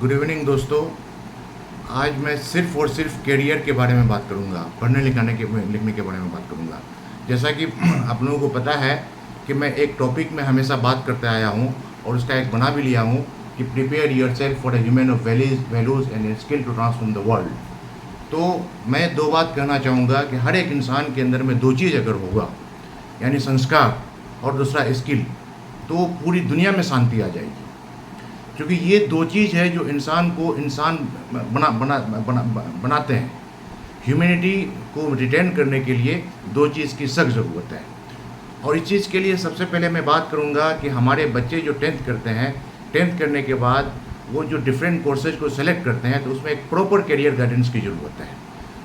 Good evening दोस्तों। आज मैं सिर्फ और सिर्फ करियर के बारे में बात करूंगा, पढ़ने लिखने के बारे में बात करूंगा। जैसा कि आप लोगों को पता है कि मैं एक टॉपिक में हमेशा बात करते आया हूं और उसका एक बना भी लिया हूं कि prepare yourself for a human of values and skill to transform the world. तो मैं दो बात कहना चाहूँगा कि हर एक इंसान के अंदर में दो चीज़ अगर होगा, यानी संस्कार और दूसरा स्किल, तो पूरी दुनिया में शांति आ जाएगी। क्योंकि ये दो चीज़ है जो इंसान को इंसान बनाते हैं। ह्यूमैनिटी को रिटेन करने के लिए दो चीज़ की सख्त ज़रूरत है। और इस चीज़ के लिए सबसे पहले मैं बात करूँगा कि हमारे बच्चे जो 10th करते हैं, 10th करने के बाद वो जो डिफरेंट कोर्सेज को सेलेक्ट करते हैं, तो उसमें एक प्रॉपर करियर गाइडेंस की ज़रूरत है।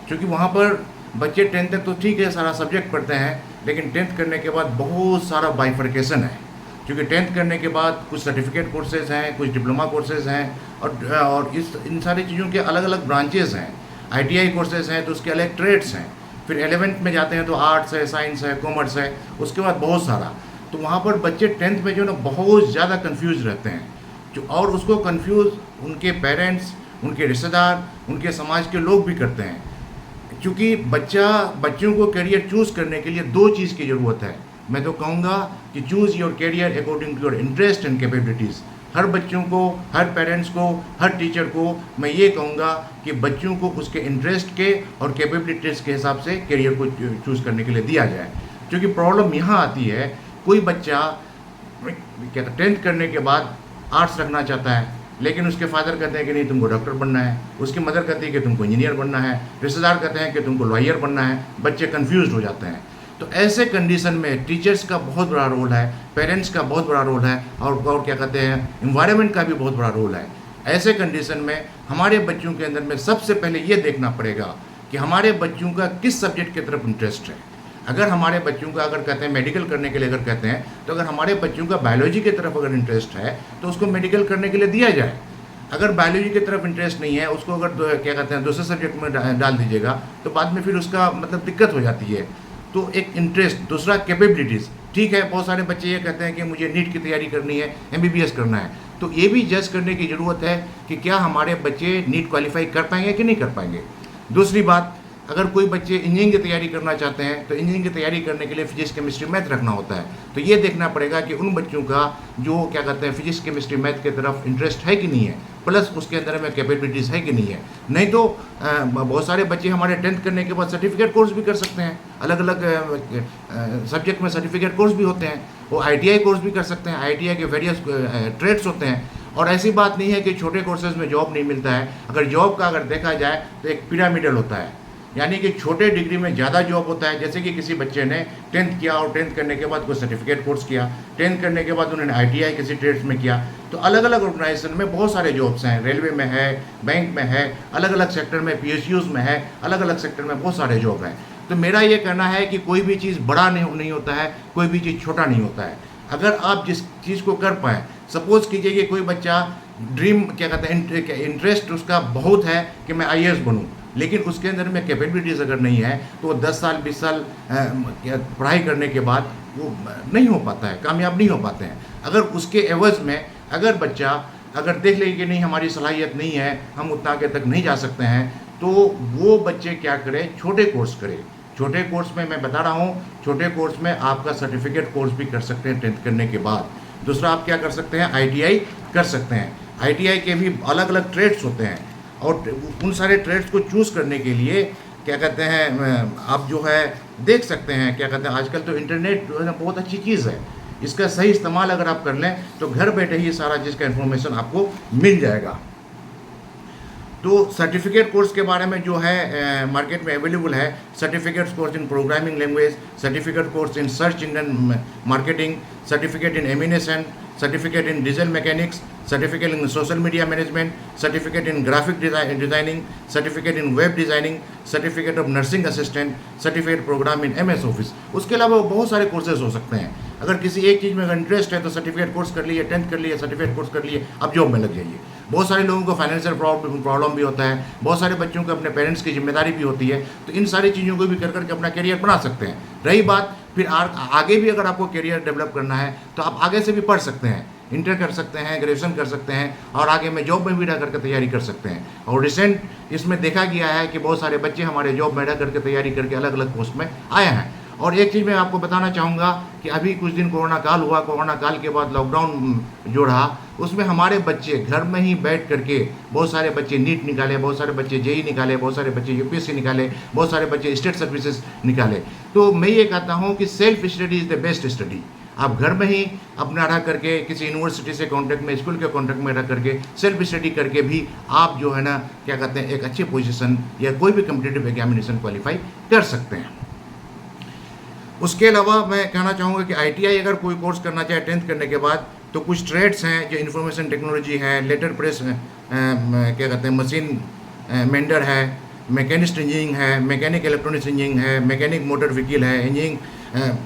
क्योंकि वहाँ पर बच्चे 10th तक तो ठीक है सारा सब्जेक्ट पढ़ते हैं, लेकिन 10th करने के बाद बहुत सारा बाइफर्केशन है। क्योंकि 10th करने के बाद कुछ सर्टिफिकेट कोर्सेज हैं, कुछ डिप्लोमा कोर्सेज हैं, और इन सारी चीज़ों के अलग अलग ब्रांचेज हैं। ITI कोर्सेज हैं तो उसके अलग ट्रेड्स हैं। फिर 11th में जाते हैं तो आर्ट्स है, साइंस है, कॉमर्स है, उसके बाद बहुत सारा। तो वहाँ पर बच्चे 10th में जो ना बहुत ज़्यादा कन्फ्यूज रहते हैं और उसको कन्फ्यूज़ उनके पेरेंट्स, उनके रिश्तेदार, उनके समाज के लोग भी करते हैं। क्योंकि बच्चों को करियर चूज़ करने के लिए दो चीज़ की ज़रूरत है। मैं तो कहूँगा कि choose your career according to your interest and capabilities. हर बच्चों को, हर पेरेंट्स को, हर टीचर को मैं ये कहूँगा कि बच्चों को उसके इंटरेस्ट के और कैपेबिलिटीज़ के हिसाब से करियर को चूज़ करने के लिए दिया जाए। क्योंकि प्रॉब्लम यहाँ आती है, कोई बच्चा क्या 10th करने के बाद आर्ट्स रखना चाहता है, लेकिन उसके फादर कहते हैं कि नहीं तुमको डॉक्टर बनना है, उसकी मदर कहती है कि तुमको इंजीनियर बनना है, रिश्तेदार कहते हैं कि तुमको लॉयर बनना है। बच्चे कन्फ्यूज हो जाते हैं। तो ऐसे कंडीशन में टीचर्स का बहुत बड़ा रोल है, पेरेंट्स का बहुत बड़ा रोल है, और क्या कहते हैं इन्वायरमेंट का भी बहुत बड़ा रोल है। ऐसे कंडीशन में हमारे बच्चों के अंदर में सबसे पहले ये देखना पड़ेगा कि हमारे बच्चों का किस सब्जेक्ट की तरफ इंटरेस्ट है। अगर हमारे बच्चों का अगर कहते हैं मेडिकल करने के लिए अगर कहते हैं, तो अगर हमारे बच्चों का बायोलॉजी की तरफ अगर इंटरेस्ट है तो उसको मेडिकल करने के लिए दिया जाए। अगर बायोलॉजी की तरफ इंटरेस्ट नहीं है, उसको अगर क्या कहते हैं दूसरे सब्जेक्ट में डाल दीजिएगा, तो बाद में फिर उसका मतलब दिक्कत हो जाती है। तो एक इंटरेस्ट, दूसरा कैपेबिलिटीज़। ठीक है, बहुत सारे बच्चे ये कहते हैं कि मुझे नीट की तैयारी करनी है, MBBS करना है, तो ये भी जज करने की ज़रूरत है कि क्या हमारे बच्चे नीट क्वालिफाई कर पाएंगे कि नहीं कर पाएंगे। दूसरी बात, अगर कोई बच्चे इंजीनियरिंग की तैयारी करना चाहते हैं तो इंजीनियरिंग की तैयारी करने के लिए फिजिक्स केमिस्ट्री मैथ रखना होता है। तो ये देखना पड़ेगा कि उन बच्चों का जो क्या कहते हैं फिजिक्स केमिस्ट्री मैथ की तरफ इंटरेस्ट है कि नहीं है, प्लस उसके अंदर में कैपेबिलिटीज़ है कि नहीं है। नहीं तो बहुत सारे बच्चे हमारे 10th करने के बाद सर्टिफिकेट कोर्स भी कर सकते हैं, अलग अलग सब्जेक्ट में सर्टिफिकेट कोर्स भी होते हैं। वो ITI कोर्स भी कर सकते हैं, ITI के वेरियस ट्रेड्स होते हैं। और ऐसी बात नहीं है कि छोटे कोर्सेज में जॉब नहीं मिलता है। अगर जॉब का अगर देखा जाए तो एक पिरामिडल होता है, यानी कि छोटे डिग्री में ज़्यादा जॉब होता है। जैसे कि किसी बच्चे ने 10th किया और 10th करने के बाद कोई सर्टिफिकेट कोर्स किया, 10th करने के बाद उन्होंने ITI किसी ट्रेड्स में किया, तो अलग अलग ऑर्गेनाइजेशन में बहुत सारे जॉब्स हैं। रेलवे में है, बैंक में है, अलग अलग सेक्टर में, PSUs में है, अलग अलग सेक्टर में बहुत सारे जॉब हैं। तो मेरा ये कहना है कि कोई भी चीज़ बड़ा नहीं होता है, कोई भी चीज़ छोटा नहीं होता है। अगर आप जिस चीज़ को कर पाएँ, सपोज़ कीजिए कि कोई बच्चा ड्रीम क्या कहते हैं इंटरेस्ट उसका बहुत है कि मैं IAS बनूँ, लेकिन उसके अंदर में कैपेबिलिटीज़ अगर नहीं है तो वो 10 साल 20 साल पढ़ाई करने के बाद वो नहीं हो पाता है, कामयाब नहीं हो पाते हैं। अगर उसके एवज़ में अगर बच्चा अगर देख ले कि नहीं हमारी सलाहियत नहीं है, हम उतना आगे तक नहीं जा सकते हैं, तो वो बच्चे क्या करें, छोटे कोर्स करें। छोटे कोर्स में मैं बता रहा हूँ, छोटे कोर्स में आपका सर्टिफिकेट कोर्स भी कर सकते हैं 10th करने के बाद। दूसरा आप क्या कर सकते हैं, ITI कर सकते हैं। ITI के भी अलग अलग ट्रेड्स होते हैं, और उन सारे ट्रेड्स को चूज़ करने के लिए क्या कहते हैं आप जो है देख सकते हैं, क्या कहते हैं आजकल तो इंटरनेट जो है ना बहुत अच्छी चीज़ है। इसका सही इस्तेमाल अगर आप कर लें तो घर बैठे ही सारा चीज़ का इन्फॉर्मेशन आपको मिल जाएगा। तो सर्टिफिकेट कोर्स के बारे में जो है मार्केट में अवेलेबल है, certificate course in programming language, certificate course in search engine marketing, certificate in animation, certificate in diesel mechanics, certificate in social media management, certificate in graphic designing, certificate in web designing, certificate of nursing assistant, certificate program in MS office. उसके अलावा बहुत सारे courses हो सकते हैं। अगर किसी एक चीज़ में अगर इंटरेस्ट है तो सर्टिफिकेट कोर्स कर लिए, 10th कर लिए, सर्टिफिकेट कोर्स कर लिए, अब जॉब में लग जाइए। बहुत सारे लोगों को फाइनेंशियल प्रॉब्लम भी होता है, बहुत सारे बच्चों को अपने पेरेंट्स की जिम्मेदारी भी होती है, तो इन सारी चीज़ों को भी कर करके अपना करियर बना सकते हैं। रही बात फिर आगे भी अगर आपको करियर डेवलप करना है तो आप आगे से भी पढ़ सकते हैं। इंटर कर सकते हैं, ग्रेजुएशन कर सकते हैं और आगे में जॉब में भी रह करके तैयारी कर सकते हैं। और रिसेंट इसमें देखा गया है कि बहुत सारे बच्चे हमारे जॉब में रह करके तैयारी करके अलग अलग पोस्ट में आए हैं। और एक चीज़ मैं आपको बताना चाहूँगा कि अभी कुछ दिन कोरोना काल हुआ, कोरोना काल के बाद लॉकडाउन जो रहा उसमें हमारे बच्चे घर में ही बैठ करके बहुत सारे बच्चे नीट निकाले, बहुत सारे बच्चे जेई निकाले, बहुत सारे बच्चे यूपीएससी निकाले, बहुत सारे बच्चे स्टेट सर्विसेज निकाले। तो मैं ये कहता हूँ कि self study is the best study. आप घर में ही अपना रह करके किसी यूनिवर्सिटी से कॉन्टैक्ट में, स्कूल के कॉन्टैक्ट में रह करके सेल्फ स्टडी करके भी आप जो है ना क्या कहते हैं एक अच्छी पोजीशन या कोई भी कम्पिटिटिव एग्जामिनेशन क्वालिफाई कर सकते हैं। उसके अलावा मैं कहना चाहूँगा कि आईटीआई अगर कोई कोर्स करना चाहे 10th करने के बाद तो कुछ ट्रेड्स हैं जो इंफॉर्मेशन टेक्नोलॉजी है, लेटर प्रेस क्या कहते हैं मशीन मेंडर है, मैकेनिस्ट इंजीनियरिंग है, मैकेनिक इलेक्ट्रॉनिक्स इंजीनियरिंग है, मैकेनिक मोटर व्हीकल है, इंजीनियरिंग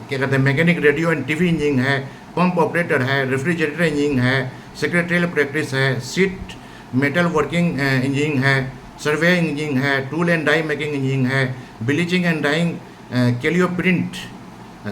क्या कहते हैं mechanic radio and TV engineering है, पंप ऑपरेटर है, रेफ्रिजरेटर इंजीनियरिंग है, सेक्रेटरियल प्रैक्टिस है, सीट मेटल वर्किंग इंजीनियरिंग है, सर्वे इंजीनियरिंग है, tool and die making engineering है, bleaching and dyeing, calico print,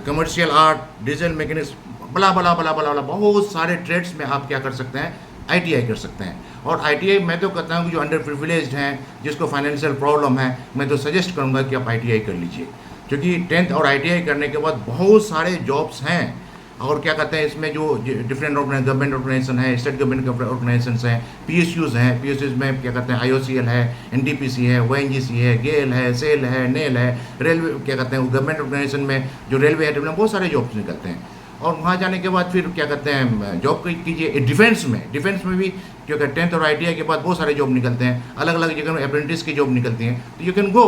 commercial art, digital mechanics, blah blah blah blah बला बहुत सारे ट्रेड्स में आप क्या कर सकते हैं आईटीआई कर सकते हैं। और आईटीआई मैं तो कहता हूँ कि जो अंडर प्रिविलेज्ड हैं, जिसको फाइनेंशियल प्रॉब्लम है, मैं तो सजेस्ट करूँगा कि आप आईटीआई कर लीजिए, क्योंकि 10th और आईटीआई करने के बाद बहुत सारे जॉब्स हैं। और क्या कहते हैं इसमें जो डिफरेंट गवर्नमेंट ऑर्गेनाइजेशन है, स्टेट गवर्नमेंट ऑर्गेनाइजेशंस हैं, पीएसयूज़ हैं, पीएसयूज़ में क्या कहते हैं आईओसीएल है, एनटीपीसी है, ओएनजीसी है, गेल है, सेल है, नेल है, रेलवे क्या कहते हैं गवर्नमेंट ऑर्गेनाइजेशन में जो रेलवे है बहुत सारे जॉब्स निकलते हैं। और वहाँ जाने के बाद फिर क्या कहते हैं जॉब कीजिए। डिफेंस में भी क्योंकि 10th और आईटीआई के बाद बहुत सारे जॉब निकलते हैं, अलग अलग जगह में अप्रेंटिस की जॉब निकलती हैं, तो यू कैन गो।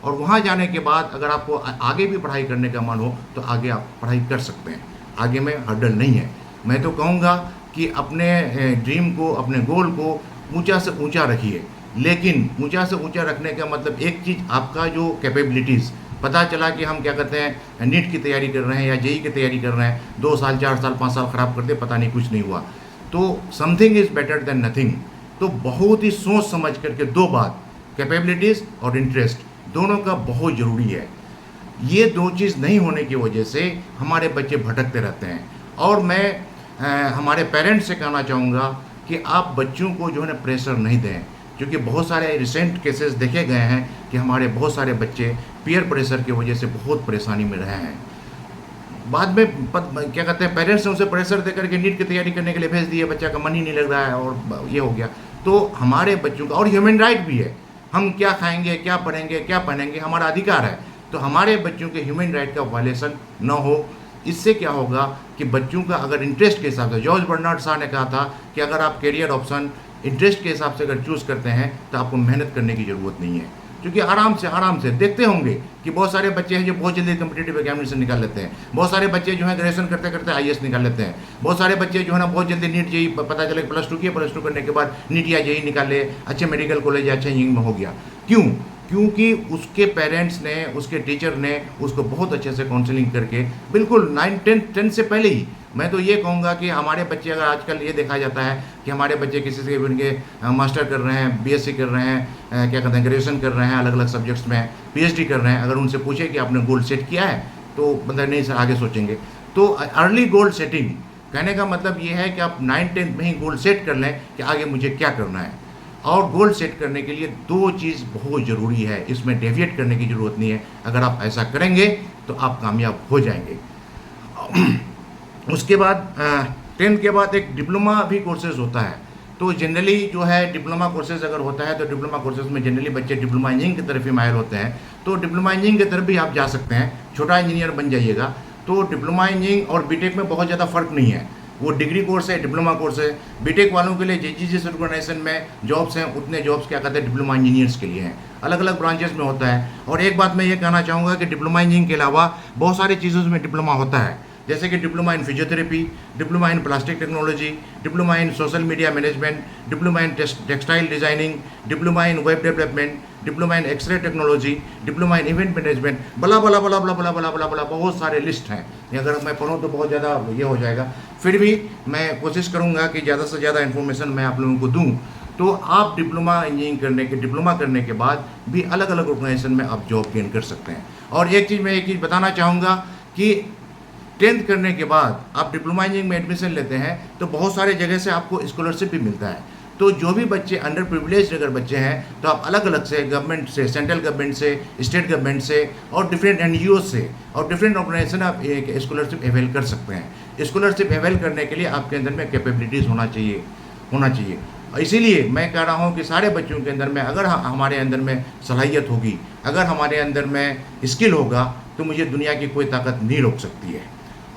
और वहाँ जाने के बाद अगर आपको आगे भी पढ़ाई करने का मन हो तो आगे आप पढ़ाई कर सकते हैं, आगे में हर्डल नहीं है। मैं तो कहूँगा कि अपने ड्रीम को, अपने गोल को ऊंचा से ऊंचा रखिए, लेकिन ऊंचा से ऊंचा रखने का मतलब एक चीज़ आपका जो कैपेबिलिटीज़, पता चला कि हम क्या कहते हैं नीट की तैयारी कर रहे हैं या जेई की तैयारी कर रहे हैं, 2 साल 4 साल 5 साल ख़राब कर दे, पता नहीं कुछ नहीं हुआ, तो something is better than nothing. तो बहुत ही सोच समझ करके 2 बात, कैपेबिलिटीज़ और इंटरेस्ट, दोनों का बहुत ज़रूरी है। ये 2 चीज़ नहीं होने की वजह से हमारे बच्चे भटकते रहते हैं। और मैं हमारे पेरेंट्स से कहना चाहूँगा कि आप बच्चों को जो है ना प्रेशर नहीं दें, क्योंकि बहुत सारे रिसेंट केसेस देखे गए हैं कि हमारे बहुत सारे बच्चे पीयर प्रेशर की वजह से बहुत परेशानी में रहे हैं। बाद में क्या कहते हैं पेरेंट्स ने उसे प्रेशर दे करके नीट की तैयारी करने के लिए भेज दिए, बच्चा का मन ही नहीं लग रहा है और ये हो गया। तो हमारे बच्चों का और ह्यूमन राइट भी है, हम क्या खाएंगे, क्या पढ़ेंगे, क्या पहनेंगे, हमारा अधिकार है। तो हमारे बच्चों के ह्यूमन राइट का वायलेशन न हो। इससे क्या होगा कि बच्चों का अगर इंटरेस्ट के हिसाब से, जॉर्ज बर्नार्ड शॉ ने कहा था कि अगर आप करियर ऑप्शन इंटरेस्ट के हिसाब से अगर चूज़ करते हैं तो आपको मेहनत करने की ज़रूरत नहीं है, क्योंकि आराम से देखते होंगे कि बहुत सारे बच्चे हैं जो बहुत जल्दी कम्पिटिटिव एग्जामिनेशन निकाल लेते हैं, बहुत सारे बच्चे जो हैं ग्रेजुएशन करते करते आईएएस निकाल लेते हैं, बहुत सारे बच्चे जो है ना बहुत जल्दी नीट जेई, पता चले +2 करने के बाद नीट या जेई निकाल ले, अच्छे मेडिकल कॉलेज या अच्छे इंजीनियरिंग में हो गया। क्यों? क्योंकि उसके पेरेंट्स ने, उसके टीचर ने उसको बहुत अच्छे से काउंसलिंग करके, बिल्कुल 9-10 से पहले ही। मैं तो ये कहूँगा कि हमारे बच्चे, अगर आजकल ये देखा जाता है कि हमारे बच्चे किसी से उनके मास्टर कर रहे हैं, बीएससी कर रहे हैं, क्या कहते हैं ग्रेजुएशन कर रहे हैं अलग अलग सब्जेक्ट्स में, पीएचडी कर रहे हैं, अगर उनसे पूछे कि आपने गोल सेट किया है तो मतलब नहीं सर आगे सोचेंगे। तो अर्ली गोल सेटिंग कहने का मतलब ये है कि आप 9-10 में ही गोल सेट कर लें कि आगे मुझे क्या करना है। और गोल सेट करने के लिए 2 चीज़ बहुत ज़रूरी है, इसमें डेविएट करने की ज़रूरत नहीं है। अगर आप ऐसा करेंगे तो आप कामयाब हो जाएंगे। उसके बाद 10th के बाद एक डिप्लोमा भी कोर्सेज होता है। तो जनरली जो है डिप्लोमा कोर्सेज अगर होता है तो डिप्लोमा कोर्सेज में जनरली बच्चे डिप्लोमा इंजीनियरिंग की तरफ ही माहिर होते हैं। तो डिप्लोमा इंजीनियरिंग की तरफ भी आप जा सकते हैं, छोटा इंजीनियर बन जाइएगा। तो डिप्लोमा इंजीनियरिंग और बीटेक में बहुत ज़्यादा फ़र्क नहीं है, वो डिग्री कोर्स है, डिप्लोमा कोर्स है। बीटेक वालों के लिए जिस ऑर्गेनाइजेशन में जॉब्स हैं उतने जॉब्स क्या कहते हैं डिप्लोमा इंजीनियर्स के लिए हैं, अलग अलग ब्रांचेस में होता है। और एक बात मैं ये कहना चाहूँगा कि डिप्लोमा इंजीनियरिंग के अलावा बहुत सारी चीज़ों में डिप्लोमा होता है, जैसे कि diploma in physiotherapy, diploma in plastic technology, diploma in social media management, diploma in textile designing, diploma in web development, diploma in xray technology, diploma in event management, blah blah blah blah blah blah blah बला बहुत सारे list हैं। अगर मैं पढ़ूँ तो बहुत ज़्यादा ये हो जाएगा, फिर भी मैं कोशिश करूँगा कि ज़्यादा से ज़्यादा इन्फॉर्मेशन मैं आप लोगों को दूँ। तो आप डिप्लोमा इंजीनियरिंग डिप्लोमा करने के बाद भी अलग अलग ऑर्गेनाइजेशन में आप जॉब गेन कर सकते हैं। और एक चीज़ बताना चाहूँगा कि 10th करने के बाद आप डिप्लोमा इंजीनियरिंग में एडमिशन लेते हैं तो बहुत सारे जगह से आपको स्कॉलरशिप भी मिलता है। तो जो भी बच्चे अंडर प्रिविलेज अगर बच्चे हैं तो आप अलग अलग से गवर्नमेंट से, सेंट्रल गवर्नमेंट से, स्टेट गवर्नमेंट से और डिफरेंट NGO से और डिफरेंट ऑर्गेनाइजेशन आप एक स्कॉलरशिप अवेल कर सकते हैं। स्कॉलरशिप अवेल करने के लिए आपके अंदर में कैपेबिलिटीज़ होना चाहिए। इसीलिए मैं कह रहा हूँ कि सारे बच्चों के अंदर में अगर हमारे अंदर में सलाहियत होगी, अगर हमारे अंदर में स्किल होगा तो मुझे दुनिया की कोई ताकत नहीं रोक सकती है।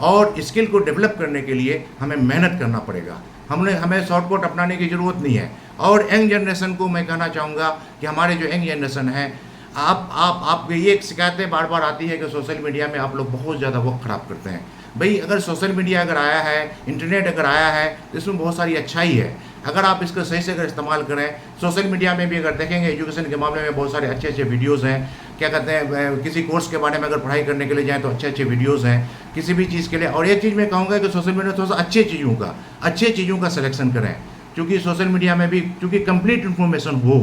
और स्किल को डेवलप करने के लिए हमें मेहनत करना पड़ेगा। हमें शॉर्टकट अपनाने की ज़रूरत नहीं है। और यंग जनरेशन को मैं कहना चाहूँगा कि हमारे जो यंग जनरेशन है, आप ये शिकायतें बार बार आती है कि सोशल मीडिया में आप लोग बहुत ज़्यादा वक्त ख़राब करते हैं। भाई अगर सोशल मीडिया अगर आया है, इंटरनेट अगर आया है तो इसमें बहुत सारी अच्छाई है। अगर आप इसको सही से अगर इस्तेमाल करें, सोशल मीडिया में भी अगर देखेंगे एजुकेशन के मामले में बहुत सारे अच्छे अच्छे वीडियोज़ हैं। क्या कहते हैं, किसी कोर्स के बारे में अगर पढ़ाई करने के लिए जाएँ तो अच्छे अच्छे वीडियोज़ हैं किसी भी चीज़ के लिए। और एक चीज़ मैं कहूँगा कि सोशल मीडिया थोड़ा सा अच्छे चीज़ों का सिलेक्शन करें, क्योंकि सोशल मीडिया में भी चूँकि कंप्लीट इन्फॉर्मेशन हो,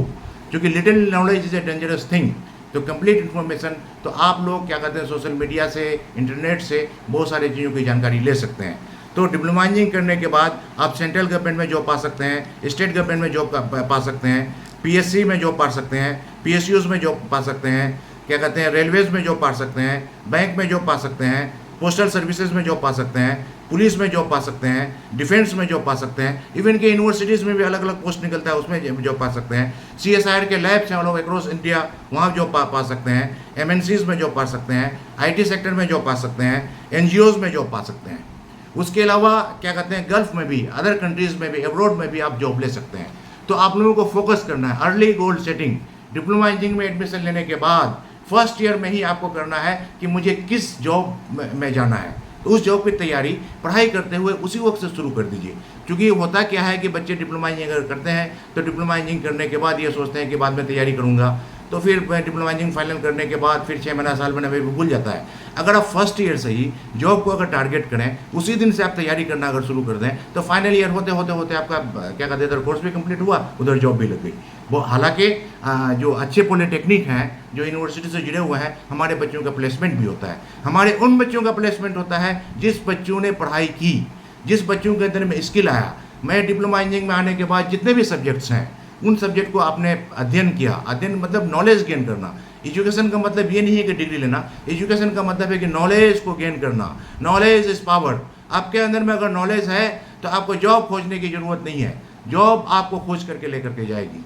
क्योंकि little knowledge is a dangerous thing. तो कंप्लीट इन्फॉर्मेशन तो आप लोग क्या कहते हैं सोशल मीडिया से, इंटरनेट से बहुत सारी चीज़ों की जानकारी ले सकते हैं। तो डिप्लोमा इंजीनियरिंग करने के बाद आप सेंट्रल गवर्नमेंट में जॉब पा सकते हैं, स्टेट गवर्नमेंट में जॉब पा सकते हैं, PSC में जॉब पा सकते हैं, PSUs में जॉब पा सकते हैं, क्या कहते हैं रेलवेज़ में जॉब पा सकते हैं, बैंक में जॉब पा सकते हैं, पोस्टल सर्विसेज में जॉब पा सकते हैं, पुलिस में जॉब पा सकते हैं, डिफेंस में जॉब पा सकते हैं, इवन के यूनिवर्सिटीज़ में भी अलग अलग पोस्ट निकलता है उसमें जॉब पा सकते हैं। CSIR के लैब्स हैं हम लोग अक्रॉस इंडिया, वहाँ जॉब पा सकते हैं। MNCs में जॉब पा सकते हैं, IT सेक्टर में जॉब पा सकते हैं, NGOs में जॉब पा सकते हैं। उसके अलावा क्या कहते हैं गल्फ़ में भी, अदर कंट्रीज़ में भी, अब्रॉड में भी आप जॉब ले सकते हैं। तो आप लोगों को फोकस करना है early goal setting. Diploma engineering में एडमिशन लेने के बाद फर्स्ट ईयर में ही आपको करना है कि मुझे किस जॉब में जाना है। तो उस जॉब की तैयारी पढ़ाई करते हुए उसी वक्त से शुरू कर दीजिए। क्योंकि होता क्या है कि बच्चे डिप्लोमा इंजीनियरिंग करते हैं तो डिप्लोमा इंजीनियरिंग करने के बाद ये सोचते हैं कि बाद में तैयारी करूँगा, तो फिर डिप्लोमा इंजीनियरिंग फाइनल करने के बाद फिर 6 महीना साल महीना में भूल जाता है। अगर आप फर्स्ट ईयर से ही जॉब को अगर टारगेट करें, उसी दिन से आप तैयारी करना अगर शुरू कर दें, तो फाइनल ईयर होते होते आपका क्या कहते हैं इधर कोर्स भी कंप्लीट हुआ, उधर जॉब भी लग गई। वो हालांकि जो अच्छे पॉलिटेक्निक हैं, जो यूनिवर्सिटी से जुड़े हुए हैं, हमारे बच्चों का प्लेसमेंट भी होता है। हमारे उन बच्चों का प्लेसमेंट होता है जिस बच्चों ने पढ़ाई की, जिस बच्चों के अंदर में स्किल आया। मैं डिप्लोमा इंजीनियरिंग में आने के बाद जितने भी सब्जेक्ट्स हैं, उन सब्जेक्ट को आपने अध्ययन किया। अध्ययन मतलब नॉलेज गेन करना। एजुकेशन का मतलब ये नहीं है कि डिग्री लेना, एजुकेशन का मतलब है कि नॉलेज को गेन करना। Knowledge is power. आपके अंदर में अगर नॉलेज है तो आपको जॉब खोजने की ज़रूरत नहीं है, जॉब आपको खोज करके लेकर के जाएगी।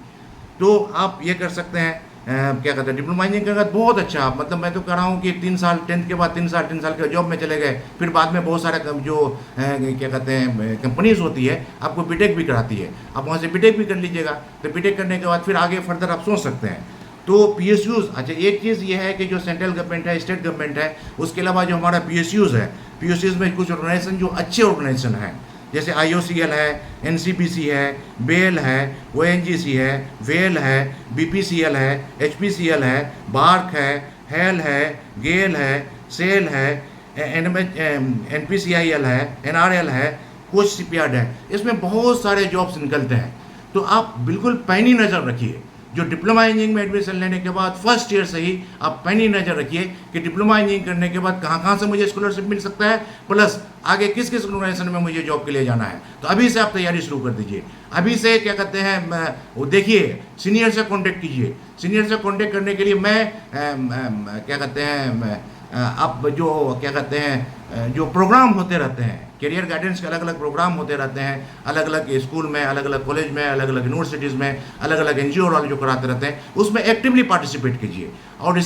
तो आप ये कर सकते हैं क्या कहते हैं डिप्लोमा इंजीनियरिंग का बहुत अच्छा। मतलब मैं तो कह रहा हूँ कि 3 साल 10th के बाद 3 साल के जॉब में चले गए, फिर बाद में बहुत सारे जो क्या कहते हैं कंपनीज होती है आपको बीटेक भी कराती है, आप वहाँ से बीटेक भी कर लीजिएगा। तो बीटेक करने के बाद फिर आगे फर्दर आप सोच सकते हैं। तो PSUs, अच्छा एक चीज़ ये है कि जो सेंट्रल गवर्नमेंट है, स्टेट गवर्नमेंट है, उसके अलावा जो हमारा PSUs है, PSUs में कुछ ऑर्गेनाइजेशन जो अच्छे ऑर्गेनाइजेशन हैं, जैसे IOCL है, NCPC है, BEL है, ONGC है, WEL है, BPCL है, HPCL है, BARC है, HAL है, GAIL है, SAIL है, NPCIL है, NRL है, कुछ CPRD है। इसमें बहुत सारे जॉब्स निकलते हैं। तो आप बिल्कुल पैनी नज़र रखिए। जो डिप्लोमा इंजीनियरिंग में एडमिशन लेने के बाद फर्स्ट ईयर से ही आप पैनी नज़र रखिए कि डिप्लोमा इंजीनियरिंग करने के बाद कहाँ से मुझे स्कॉलरशिप मिल सकता है, प्लस आगे किस किस ऑर्गेनाइजेशन में मुझे जॉब के लिए जाना है। तो अभी से आप तैयारी शुरू कर दीजिए। अभी से क्या कहते हैं वो देखिए, सीनियर से कॉन्टेक्ट कीजिए। सीनियर से कॉन्टेक्ट करने के लिए मैं क्या कहते हैं आप जो क्या कहते हैं जो प्रोग्राम होते रहते हैं, करियर गाइडेंस के अलग अलग प्रोग्राम होते रहते हैं, अलग अलग स्कूल में, अलग अलग कॉलेज में, अलग अलग यूनिवर्सिटीज़ में, अलग अलग NGO वाले जो कराते रहते हैं, उसमें एक्टिवली पार्टिसिपेट कीजिए। और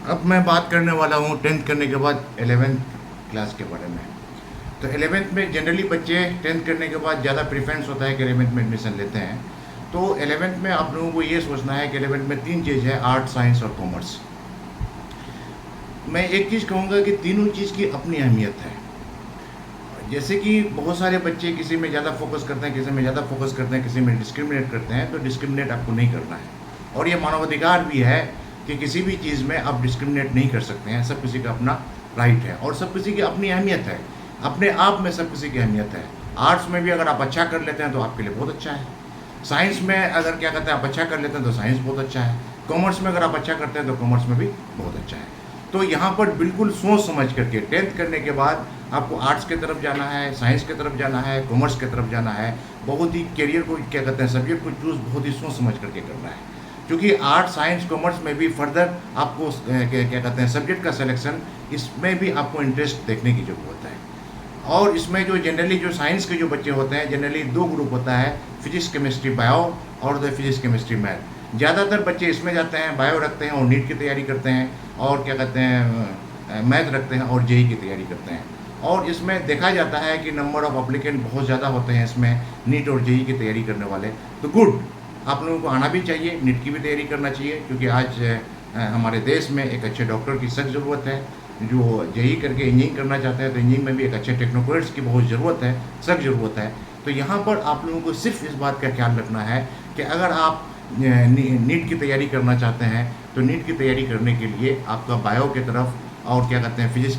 अब मैं बात करने वाला हूँ 10th करने के बाद 11th क्लास के बारे में। तो 11th में जनरली बच्चे 10th करने के बाद ज़्यादा प्रेफरेंस होता है कि 11th में एडमिशन लेते हैं। तो 11th में आप लोगों को ये सोचना है कि 11th में 3 चीज़ है, आर्ट, साइंस और कॉमर्स। मैं एक चीज़ कहूँगा कि तीनों चीज़ की अपनी अहमियत है। जैसे कि बहुत सारे बच्चे किसी में ज़्यादा फोकस करते हैं, किसी में ज़्यादा फोकस करते हैं, किसी में डिस्क्रिमिनेट करते हैं। तो डिस्क्रिमिनेट आपको नहीं करना है, और ये मानवाधिकार भी है कि किसी भी चीज़ में आप डिस्क्रिमिनेट नहीं कर सकते हैं। सब किसी का अपना राइट है और सब किसी की अपनी अहमियत है। अपने आप में सब किसी की अहमियत है। आर्ट्स में भी अगर आप अच्छा कर लेते हैं तो आपके लिए बहुत अच्छा है। साइंस में अगर क्या कहते हैं आप अच्छा कर लेते हैं तो साइंस बहुत अच्छा है। कॉमर्स में अगर आप अच्छा करते हैं तो कॉमर्स में भी बहुत अच्छा है। तो यहाँ पर बिल्कुल सोच समझ करके 10th करने के बाद आपको आर्ट्स की तरफ जाना है, साइंस की तरफ जाना है, कॉमर्स की तरफ जाना है, बहुत ही करियर को क्या कहते हैं सब्जेक्ट को चूज़ बहुत ही सोच समझ करके करना है। क्योंकि आर्ट, साइंस, कॉमर्स में भी फर्दर आपको क्या कहते हैं सब्जेक्ट का सिलेक्शन, इसमें भी आपको इंटरेस्ट देखने की ज़रूरत है। और इसमें जो जनरली जो साइंस के जो बच्चे होते हैं, जनरली 2 ग्रुप होता है, फिजिक्स केमिस्ट्री बायो और द फिजिक्स केमिस्ट्री मैथ। ज़्यादातर बच्चे इसमें जाते हैं, बायो रखते हैं और नीट की तैयारी करते हैं, और क्या कहते हैं मैथ रखते हैं और जेई की तैयारी करते हैं। और इसमें देखा जाता है कि नंबर ऑफ अप्लीकेंट बहुत ज़्यादा होते हैं इसमें, नीट और जेई की तैयारी करने वाले। तो गुड, आप लोगों को आना भी चाहिए, नीट की भी तैयारी करना चाहिए, क्योंकि आज हमारे देश में एक अच्छे डॉक्टर की सख्त ज़रूरत है। जो जेई करके इंजीनियरिंग करना चाहते हैं तो इंजीनियरिंग में भी एक अच्छे टेक्नोक्रेट्स की बहुत ज़रूरत है, सख्त ज़रूरत है। तो यहाँ पर आप लोगों को सिर्फ इस बात का ख्याल रखना है कि अगर आप नीट की तैयारी करना चाहते हैं तो नीट की तैयारी करने के लिए आपका बायो की तरफ और क्या कहते हैं फिजिक्स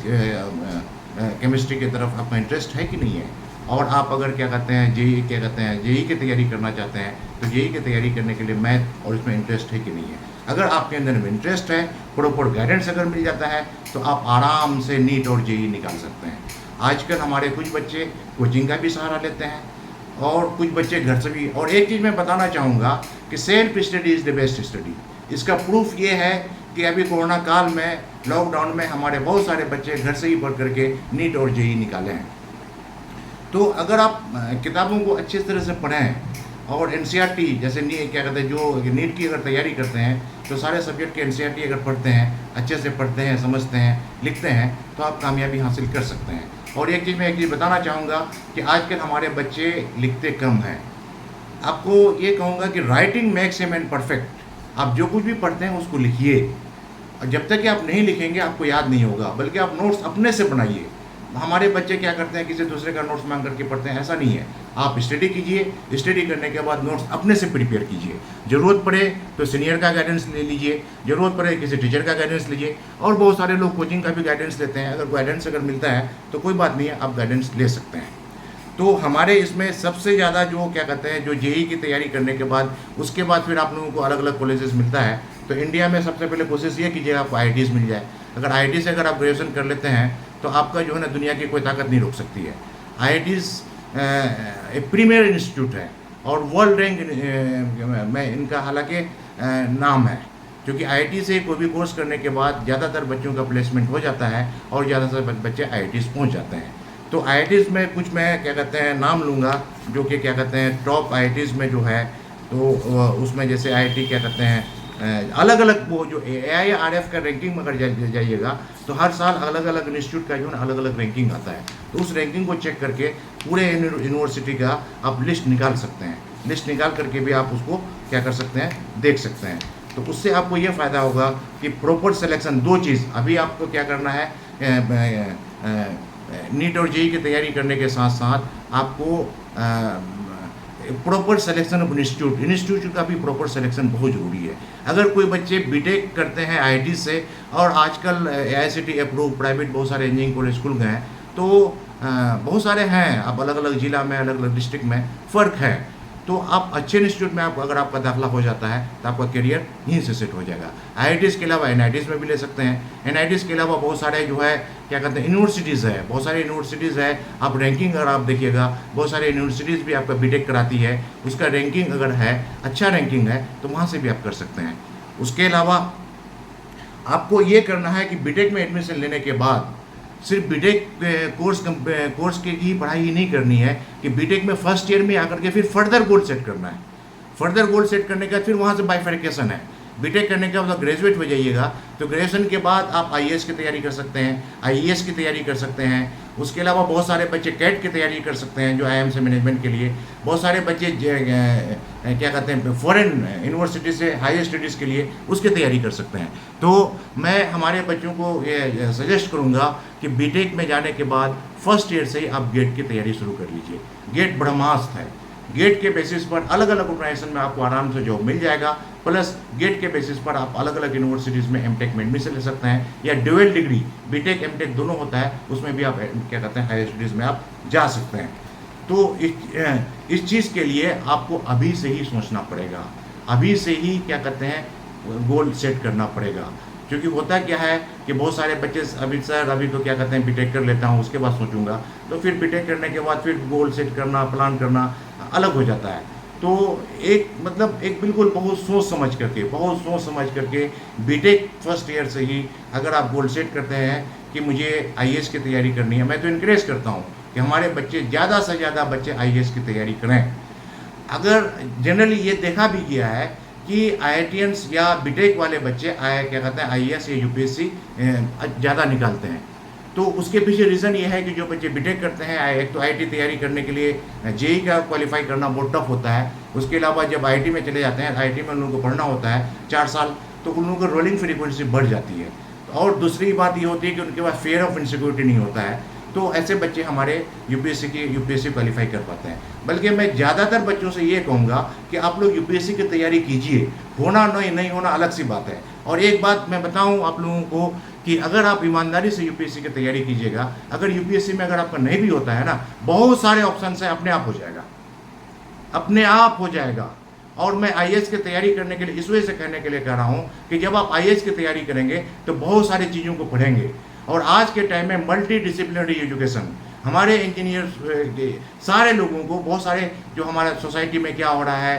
केमिस्ट्री की तरफ आपका इंटरेस्ट है कि नहीं है। और आप अगर क्या कहते हैं जेई की तैयारी करना चाहते हैं तो जेई की तैयारी करने के लिए मैथ और इसमें इंटरेस्ट है कि नहीं है। अगर आपके अंदर में इंटरेस्ट है, प्रॉपर गाइडेंस अगर मिल जाता है, तो आप आराम से नीट और जेई निकाल सकते हैं। आजकल हमारे कुछ बच्चे कोचिंग का भी सहारा लेते हैं और कुछ बच्चे घर से भी। और एक चीज़ मैं बताना चाहूँगा कि self study is the best study. इसका प्रूफ ये है कि अभी कोरोना काल में, लॉकडाउन में हमारे बहुत सारे बच्चे घर से ही पढ़ करके नीट और जेई निकाले हैं। तो अगर आप किताबों को अच्छी तरह से पढ़ें और एनसीईआरटी जैसे क्या कहते हैं जो नीट की अगर तैयारी करते हैं तो सारे सब्जेक्ट के एनसीईआरटी अगर पढ़ते हैं, अच्छे से पढ़ते हैं, समझते हैं, लिखते हैं, तो आप कामयाबी हासिल कर सकते हैं। और एक चीज़ बताना चाहूँगा कि आजकल हमारे बच्चे लिखते कम हैं। आपको ये कहूँगा कि writing makes a man perfect. आप जो कुछ भी पढ़ते हैं उसको लिखिए, और जब तक कि आप नहीं लिखेंगे आपको याद नहीं होगा, बल्कि आप नोट्स अपने से बनाइए। हमारे बच्चे क्या करते हैं, किसी दूसरे का नोट्स मांग करके पढ़ते हैं, ऐसा नहीं है। आप स्टडी कीजिए, स्टडी करने के बाद नोट्स अपने से प्रिपेयर कीजिए। ज़रूरत पड़े तो सीनियर का गाइडेंस ले लीजिए, ज़रूरत पड़े किसी टीचर का गाइडेंस लीजिए। और बहुत सारे लोग कोचिंग का भी गाइडेंस लेते हैं। अगर गाइडेंस अगर मिलता है तो कोई बात नहीं है, आप गाइडेंस ले सकते हैं। तो हमारे इसमें सबसे ज़्यादा जो क्या कहते हैं जो जेई की तैयारी करने के बाद, उसके बाद फिर आप लोगों को अलग अलग कॉलेजेस मिलता है। तो इंडिया में सबसे पहले कोशिश ये कीजिए आपको IITs मिल जाए। अगर IIT से अगर आप ग्रेजुएशन कर लेते हैं तो आपका जो है ना दुनिया की कोई ताकत नहीं रोक सकती है। IITs एक प्रीमियर इंस्टीट्यूट है और वर्ल्ड रैंक में इनका हालांकि नाम है, क्योंकि IIT से कोई भी कोर्स करने के बाद ज़्यादातर बच्चों का प्लेसमेंट हो जाता है और ज़्यादातर बच्चे IITs पहुंच जाते हैं। तो IITs में कुछ मैं क्या कहते हैं नाम लूँगा जो कि क्या कहते हैं टॉप IITs में जो है, तो उसमें जैसे IIT क्या कहते हैं अलग अलग वो जो AIRF का रैंकिंग में अगर जाइएगा तो हर साल अलग अलग इंस्टीट्यूट का जो है अलग अलग रैंकिंग आता है। तो उस रैंकिंग को चेक करके पूरे यूनिवर्सिटी का आप लिस्ट निकाल सकते हैं। लिस्ट निकाल करके भी आप उसको क्या कर सकते हैं, देख सकते हैं। तो उससे आपको ये फ़ायदा होगा कि प्रॉपर सिलेक्शन, 2 चीज़ अभी आपको क्या करना है, नीट और जेई की तैयारी करने के साथ साथ आपको प्रॉपर सिलेक्शन ऑफ इंस्टीट्यूट का भी प्रॉपर सिलेक्शन बहुत ज़रूरी है। अगर कोई बच्चे बीटेक करते हैं IIT से और आजकल AICTE अप्रूव प्राइवेट बहुत सारे इंजीनियरिंग कॉलेज खुल गए हैं, तो बहुत सारे हैं, अब अलग अलग ज़िला में अलग अलग डिस्ट्रिक्ट में फ़र्क है। तो आप अच्छे इंस्टीट्यूट में अगर आपका दाखिला हो जाता है तो आपका करियर यहीं से सेट हो जाएगा। IITs के अलावा NITs में भी ले सकते हैं। NITs के अलावा बहुत सारे जो है क्या कहते हैं यूनिवर्सिटीज़ है, बहुत सारी यूनिवर्सिटीज़ है। आप रैंकिंग अगर आप देखिएगा, बहुत सारी यूनिवर्सिटीज़ भी आपका बीटेक कराती है, उसका रैंकिंग अगर है, अच्छा रैंकिंग है, तो वहाँ से भी आप कर सकते हैं। उसके अलावा आपको ये करना है कि बीटेक में एडमिशन लेने के बाद सिर्फ बीटेक कोर्स की ही पढ़ाई ही नहीं करनी है कि बीटेक में फर्स्ट ईयर में आकर के फिर फर्दर गोल सेट करना है। फर्दर गोल सेट करने के बाद फिर वहाँ से बाइफर्केशन है। बीटेक करने के बाद ग्रेजुएट हो जाइएगा तो ग्रेजुएशन के बाद आप IAS की तैयारी कर सकते हैं, IAS की तैयारी कर सकते हैं। उसके अलावा बहुत सारे बच्चे कैट की तैयारी कर सकते हैं जो IIM से मैनेजमेंट के लिए। बहुत सारे बच्चे क्या कहते हैं फॉरेन यूनिवर्सिटी से हायर स्टडीज़ के लिए उसकी तैयारी कर सकते हैं। तो मैं हमारे बच्चों को ये सजेस्ट करूँगा कि बीटेक में जाने के बाद फर्स्ट ईयर से ही आप गेट की तैयारी शुरू कर लीजिए। गेट ब्रह्मास्त्र है। गेट के बेसिस पर अलग अलग ऑर्गेनाइजेशन में आपको आराम से जॉब मिल जाएगा, प्लस गेट के बेसिस पर आप अलग अलग यूनिवर्सिटीज़ में एमटेक में एडमिशन ले सकते हैं, या ड्यूअल डिग्री बीटेक एमटेक दोनों होता है, उसमें भी आप क्या कहते हैं हायर स्टडीज़ में आप जा सकते हैं। तो इस चीज़ के लिए आपको अभी से ही सोचना पड़ेगा, अभी से ही क्या कहते हैं गोल सेट करना पड़ेगा। क्योंकि होता क्या है कि बहुत सारे बच्चे अभी सर अभी तो क्या कहते हैं बीटेक कर लेता हूँ उसके बाद सोचूंगा, तो फिर बीटेक करने के बाद फिर गोल सेट करना, प्लान करना अलग हो जाता है। तो एक मतलब एक बिल्कुल बहुत सोच समझ करके बीटेक फर्स्ट ईयर से ही अगर आप गोल सेट करते हैं कि मुझे आईएएस की तैयारी करनी है, मैं तो इनकरेज करता हूँ कि हमारे बच्चे ज़्यादा से ज़्यादा बच्चे आईएएस की तैयारी करें। अगर जनरली ये देखा भी गया है कि आईआईटियंस या बीटेक वाले बच्चे क्या कहते हैं आईएएस या यूपीएससी ज़्यादा निकालते हैं, तो उसके पीछे रीज़न ये है कि जो बच्चे बीटेक करते हैं, एक तो आईआईटी तैयारी करने के लिए जेईई का क्वालिफाई करना बहुत टफ होता है। उसके अलावा जब आईआईटी में चले जाते हैं, आईआईटी में उन लोगों को पढ़ना होता है 4 साल, तो उन लोगों को रोलिंग फ्रीक्वेंसी बढ़ जाती है। और दूसरी बात ये होती है कि उनके पास फेयर ऑफ इनसिक्योरिटी नहीं होता है, तो ऐसे बच्चे हमारे यूपीएससी क्वालिफाई कर पाते हैं। बल्कि मैं ज़्यादातर बच्चों से ये कहूँगा कि आप लोग यूपीएससी की तैयारी कीजिए, होना नहीं होना अलग सी बात है। और एक बात मैं बताऊँ आप लोगों को कि अगर आप ईमानदारी से यूपीएससी की तैयारी कीजिएगा, अगर यूपीएससी में अगर आपका नहीं भी होता है ना, बहुत सारे ऑप्शन है, अपने आप हो जाएगा। और मैं आईएएस की तैयारी करने के लिए इस वजह से कहने के लिए कह रहा हूँ कि जब आप आईएएस की तैयारी करेंगे तो बहुत सारी चीज़ों को पढ़ेंगे। और आज के टाइम में मल्टी डिसिप्लिनरी एजुकेशन, हमारे इंजीनियर सारे लोगों को बहुत सारे जो हमारा सोसाइटी में क्या हो रहा है,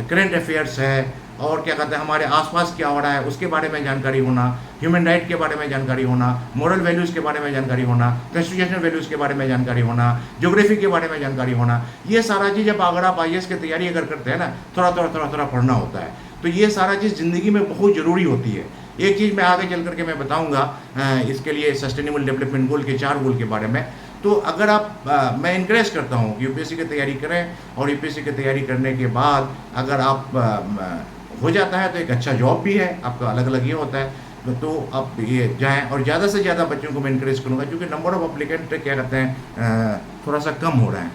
करंट अफेयर्स है और क्या कहते हैं हमारे आसपास क्या हो रहा है उसके बारे में जानकारी होना, ह्यूमन राइट के बारे में जानकारी होना, मोरल वैल्यूज़ के बारे में जानकारी होना, कॉन्स्टिट्यूशनल वैल्यूज़ के बारे में जानकारी होना, ज्योग्राफी के बारे में जानकारी होना, ये सारा चीज़ जब अगर आप आईएएस की तैयारी अगर करते हैं ना, थोड़ा पढ़ना होता है, तो ये सारा चीज़ ज़िंदगी में बहुत ज़रूरी होती है। एक चीज़ मैं आगे चल करके मैं बताऊँगा इसके लिए सस्टेनेबल डेवलपमेंट गोल के 4 गोल के बारे में। तो अगर आप मैं इनकरेज करता हूँ कि यूपीएससी की तैयारी करें, और यूपीएससी की तैयारी करने के बाद अगर आप हो जाता है तो एक अच्छा जॉब भी है आपका, अलग अलग ये होता है। तो आप ये जाएं और ज़्यादा से ज़्यादा बच्चों को मैं इनकरेज करूँगा, क्योंकि नंबर ऑफ अप्लीकेंट क्या कहते हैं थोड़ा सा कम हो रहा है।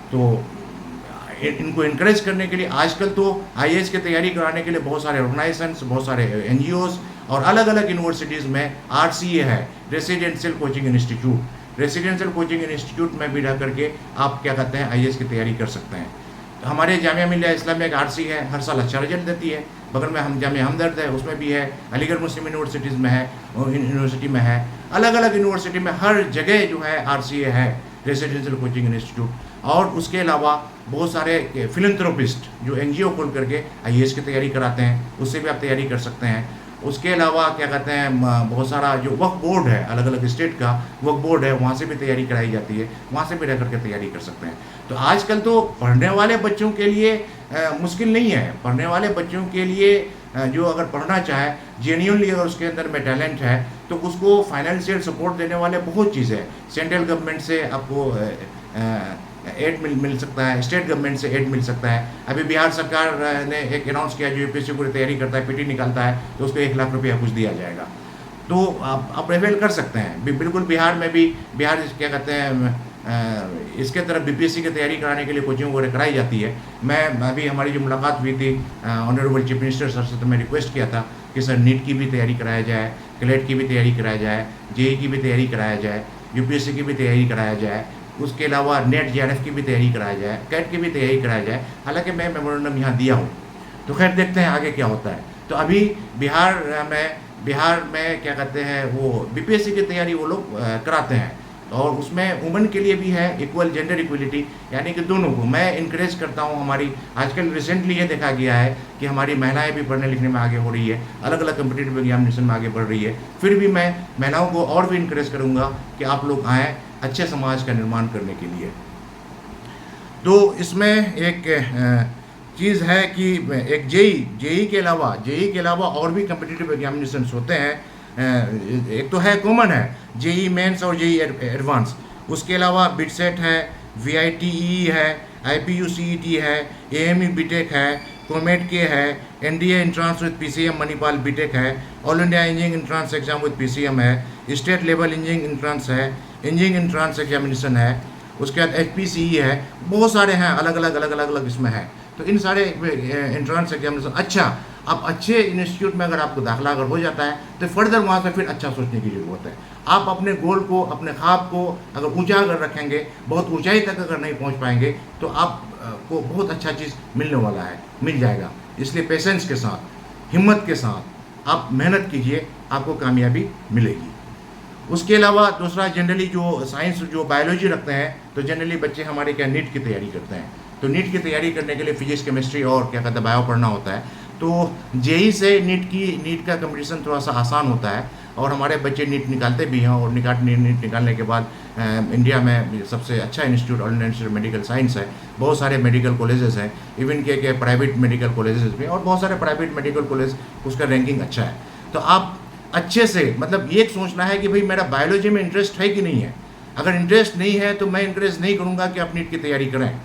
तो इनको इनकरेज करने के लिए आजकल तो आईएएस की तैयारी कराने के लिए बहुत सारे ऑर्गेनाइजेशंस, बहुत सारे एनजीओज और अलग अलग यूनिवर्सिटीज़ में आरसीए है, residential coaching institute. Residential coaching institute में भी रह करके आप क्या कहते हैं आईएएस की तैयारी कर सकते हैं। हमारे जामिया मिल्लिया इस्लामिया एक आरसी है, हर साल अच्छा रिजल्ट देती है। बगल में हम जामिया हमदर्द है, उसमें भी है, अलीगढ़ मुस्लिम यूनिवर्सिटीज़ में है, यूनिवर्सिटी में है, अलग अलग यूनिवर्सिटी में हर जगह जो है आरसीए है, रेसिडेंशियल कोचिंग इंस्टीट्यूट। और उसके अलावा बहुत सारे फिलंथ्रोपिस्ट जो एनजीओ खोल करके आईएएस की तैयारी कराते हैं, उससे भी आप तैयारी कर सकते हैं। उसके अलावा क्या कहते हैं बहुत सारा जो वक्फ बोर्ड है, अलग अलग स्टेट का वक्फ बोर्ड है, वहाँ से भी तैयारी कराई जाती है, वहाँ से भी रह करके तैयारी कर सकते हैं। तो आजकल तो पढ़ने वाले बच्चों के लिए मुश्किल नहीं है। पढ़ने वाले बच्चों के लिए जो अगर पढ़ना चाहे, जेन्युइनली अगर उसके अंदर में टैलेंट है, तो उसको फाइनेंशियल सपोर्ट देने वाले बहुत चीज़ है। सेंट्रल गवर्नमेंट से आपको एड मिल सकता है, स्टेट गवर्नमेंट से एड मिल सकता है। अभी बिहार सरकार ने एक अनाउंस किया, जो यूपीएससी पूरी तैयारी करता है, पीटी निकालता है, तो उसको 1 लाख रुपया कुछ दिया जाएगा। तो आप अवेल कर सकते हैं। बिल्कुल बिहार में भी, बिहार क्या कहते हैं इसके तरफ बीपीएससी की तैयारी कराने के लिए कोचिंग वगैरह कराई जाती है। मैं अभी हमारी जो मुलाकात हुई थी ऑनरेबल चीफ मिनिस्टर सर से, तो मैं रिक्वेस्ट किया था कि सर नीट की भी तैयारी कराया जाए, क्लेट की भी तैयारी कराया जाए, जेईई की भी तैयारी कराया जाए, यूपीएससी की भी तैयारी कराया जाए, उसके अलावा नेट जेआरएफ की भी तैयारी कराया जाए, कैट की भी तैयारी कराया जाए। हालांकि मैं मेमोरेंडम यहाँ दिया हूँ, तो खैर देखते हैं आगे क्या होता है। तो अभी बिहार में क्या कहते हैं वो बीपीएससी की तैयारी वो लोग कराते हैं, और उसमें वुमेन के लिए भी है इक्वल जेंडर इक्वलिटी, यानी कि दोनों को मैं इनकरेज करता हूँ। हमारी आजकल रिसेंटली ये देखा गया है कि हमारी महिलाएं भी पढ़ने लिखने में आगे हो रही है, अलग अलग कम्पिटिटिव एग्जामिनेशन में आगे बढ़ रही है। फिर भी मैं महिलाओं को और भी इनकरेज करूँगा कि आप लोग आएँ अच्छे समाज का निर्माण करने के लिए। तो इसमें एक चीज़ है कि एक जेईई के अलावा और भी कम्पिटिटिव एग्जामिनेशन होते हैं। एक तो है कॉमन है जेईई मेंस और जेईई एडवांस, उसके अलावा बिटसेट है, वीआईटीई है, आईपीयूसीईटी है, एएमयू बीटेक है, कोमेट के है, NDA entrance with PCM Manipal BTech है, all India engineering entrance exam with PCM है, स्टेट लेवल इंजीनियरिंग एंट्रांस है, इंजीनियरिंग एंट्रांस एग्जामिनेशन है, उसके बाद एचपीसीई है, बहुत सारे हैं अलग अलग इसमें है। तो इन सारे एंट्रांस एग्जामिनेशन अच्छा, अब अच्छे इंस्टीट्यूट में अगर आपको दाखिला अगर हो जाता है तो फर्दर वहाँ से फिर अच्छा सोचने की ज़रूरत है। आप अपने गोल को, अपने ख्वाब को अगर ऊंचा अगर रखेंगे, बहुत ऊंचाई तक अगर नहीं पहुँच पाएंगे, तो आप को बहुत अच्छा चीज़ मिलने वाला है, मिल जाएगा। इसलिए पेशेंस के साथ, हिम्मत के साथ आप मेहनत कीजिए, आपको कामयाबी मिलेगी। उसके अलावा दूसरा, जनरली जो साइंस जो बायोलॉजी रखते हैं, तो जनरली बच्चे हमारे क्या नीट की तैयारी करते हैं। तो नीट की तैयारी करने के लिए फिजिक्स, केमिस्ट्री और क्या कहते हैं बायो पढ़ना होता है। तो जेई से नीट का कंपटीशन थोड़ा सा आसान होता है, और हमारे बच्चे नीट निकालते भी हैं, और नीट निकालने के बाद इंडिया में सबसे अच्छा institute all India institute medical science है। बहुत सारे मेडिकल कॉलेजेस हैं, इवन के प्राइवेट मेडिकल कॉलेजेस भी, और बहुत सारे प्राइवेट मेडिकल कॉलेज उसका रैंकिंग अच्छा है। तो आप अच्छे से, मतलब ये सोचना है कि भाई मेरा बायोलॉजी में इंटरेस्ट है कि नहीं है। अगर इंटरेस्ट नहीं है तो मैं इंकरेज नहीं करूँगा कि आप नीट की तैयारी करें।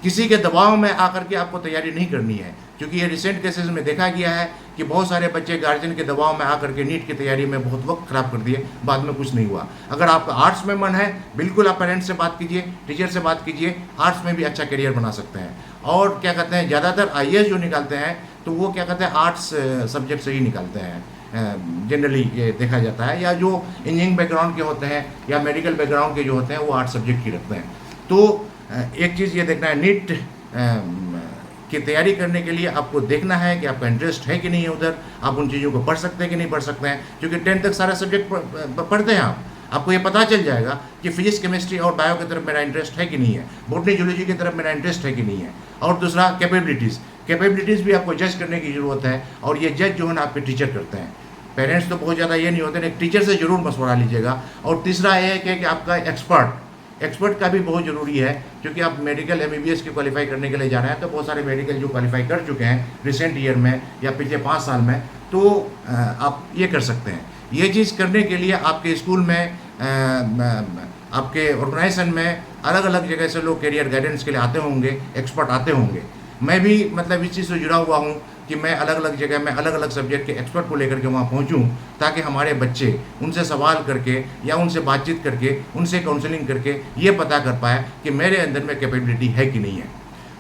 किसी के दबाव में आकर के आपको तैयारी नहीं करनी है, क्योंकि ये रिसेंट केसेस में देखा गया है कि बहुत सारे बच्चे गार्जियन के दबाव में आकर के नीट की तैयारी में बहुत वक्त खराब कर दिए, बाद में कुछ नहीं हुआ। अगर आपका आर्ट्स में मन है, बिल्कुल आप पेरेंट्स से बात कीजिए, टीचर से बात कीजिए, आर्ट्स में भी अच्छा करियर बना सकते हैं। और क्या कहते हैं, ज़्यादातर आईएएस जो निकालते हैं तो वो क्या कहते हैं आर्ट्स सब्जेक्ट से ही निकालते हैं, जनरली ये देखा जाता है। या जो इंजीनियरिंग बैकग्राउंड के होते हैं या मेडिकल बैकग्राउंड के जो होते हैं वो आर्ट्स सब्जेक्ट ही रखते हैं। तो एक चीज़ ये देखना है, नीट की तैयारी करने के लिए आपको देखना है कि आपका इंटरेस्ट है कि नहीं है उधर, आप उन चीज़ों को पढ़ सकते हैं कि नहीं पढ़ सकते हैं। क्योंकि 10th तक सारा सब्जेक्ट पढ़ते हैं आपको ये पता चल जाएगा कि फिजिक्स, केमिस्ट्री और बायो की तरफ मेरा इंटरेस्ट है कि नहीं है, बॉटनी, जूलॉजी की तरफ मेरा इंटरेस्ट है कि नहीं है। और दूसरा, कैपेबिलिटीज़ भी आपको जज करने की ज़रूरत है, और ये जज जो है ना आपके टीचर करते हैं। पेरेंट्स तो बहुत ज़्यादा ये नहीं होते, एक टीचर से ज़रूर मशवरा लीजिएगा। और तीसरा ये है कि आपका एक्सपर्ट का भी बहुत ज़रूरी है, क्योंकि आप मेडिकल एमबीबीएस की क्वालिफाई करने के लिए जा रहे हैं। तो बहुत सारे मेडिकल जो क्वालिफाई कर चुके हैं रिसेंट ईयर में या पिछले 5 साल में, तो आप ये कर सकते हैं। ये चीज़ करने के लिए आपके स्कूल में, आपके ऑर्गेनाइजेशन में अलग अलग जगह से लोग करियर गाइडेंस के लिए आते होंगे, एक्सपर्ट आते होंगे। मैं भी मतलब इस चीज़ से जुड़ा हुआ हूँ कि मैं अलग अलग जगह में अलग अलग सब्जेक्ट के एक्सपर्ट को लेकर के वहाँ पहुँचूँ, ताकि हमारे बच्चे उनसे सवाल करके या उनसे बातचीत करके, उनसे काउंसलिंग करके ये पता कर पाए कि मेरे अंदर में कैपेबिलिटी है कि नहीं है।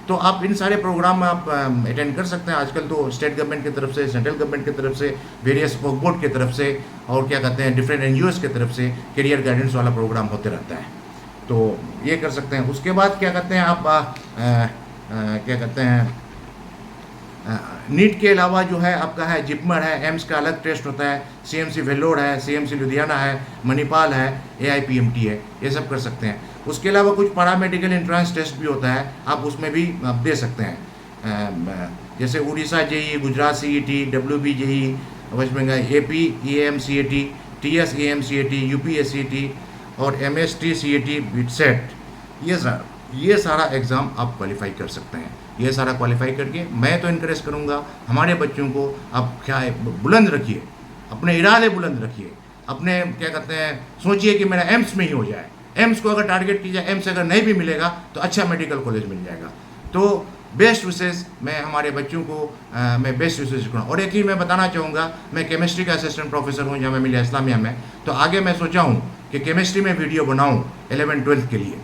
तो आप इन सारे प्रोग्राम में आप अटेंड कर सकते हैं। आजकल तो स्टेट गवर्नमेंट की तरफ से, सेंट्रल गवर्नमेंट की तरफ से, वेरियस वर्क बोर्ड की तरफ से, और क्या कहते हैं डिफरेंट एनजीओज़ की तरफ से करियर गाइडेंस वाला प्रोग्राम होते रहता है। तो ये कर सकते हैं। उसके बाद क्या कहते हैं आप क्या कहते हैं, नीट के अलावा जो है आपका है जिपमर है, एम्स का अलग टेस्ट होता है, सीएमसी वेल्लोर है, सीएमसी लुधियाना है, मणिपाल है, एआईपीएमटी है, ये सब कर सकते हैं। उसके अलावा कुछ पैरामेडिकल एंट्रेंस टेस्ट भी होता है, आप उसमें भी आप दे सकते हैं। जैसे Orissa JEE, Gujarat CET, WB JEE, west Bengal AP EAMCET, TS EAMCET, UPSCT और एमएसटी सीईटी, बिटसेट, ये सारा एग्ज़ाम आप क्वालिफाई कर सकते हैं। ये सारा क्वालिफाई करके मैं तो इनकरेज करूँगा हमारे बच्चों को, आप क्या है बुलंद रखिए, अपने इरादे बुलंद रखिए, अपने क्या कहते हैं सोचिए कि मेरा एम्स में ही हो जाए। एम्स को अगर टारगेट किया जाए, एम्स अगर नहीं भी मिलेगा तो अच्छा मेडिकल कॉलेज मिल जाएगा। तो बेस्ट विशेष मैं हमारे बच्चों को मैं बेस्ट विशेष करूँ। और एक चीज़ मैं बताना चाहूँगा, मैं केमिस्ट्री का असिस्टेंट प्रोफेसर हूँ जामिया मिलिया इस्लामिया में। तो आगे मैं सोचा हूँ कि केमिस्ट्री में वीडियो बनाऊँ 11th-12th के लिए।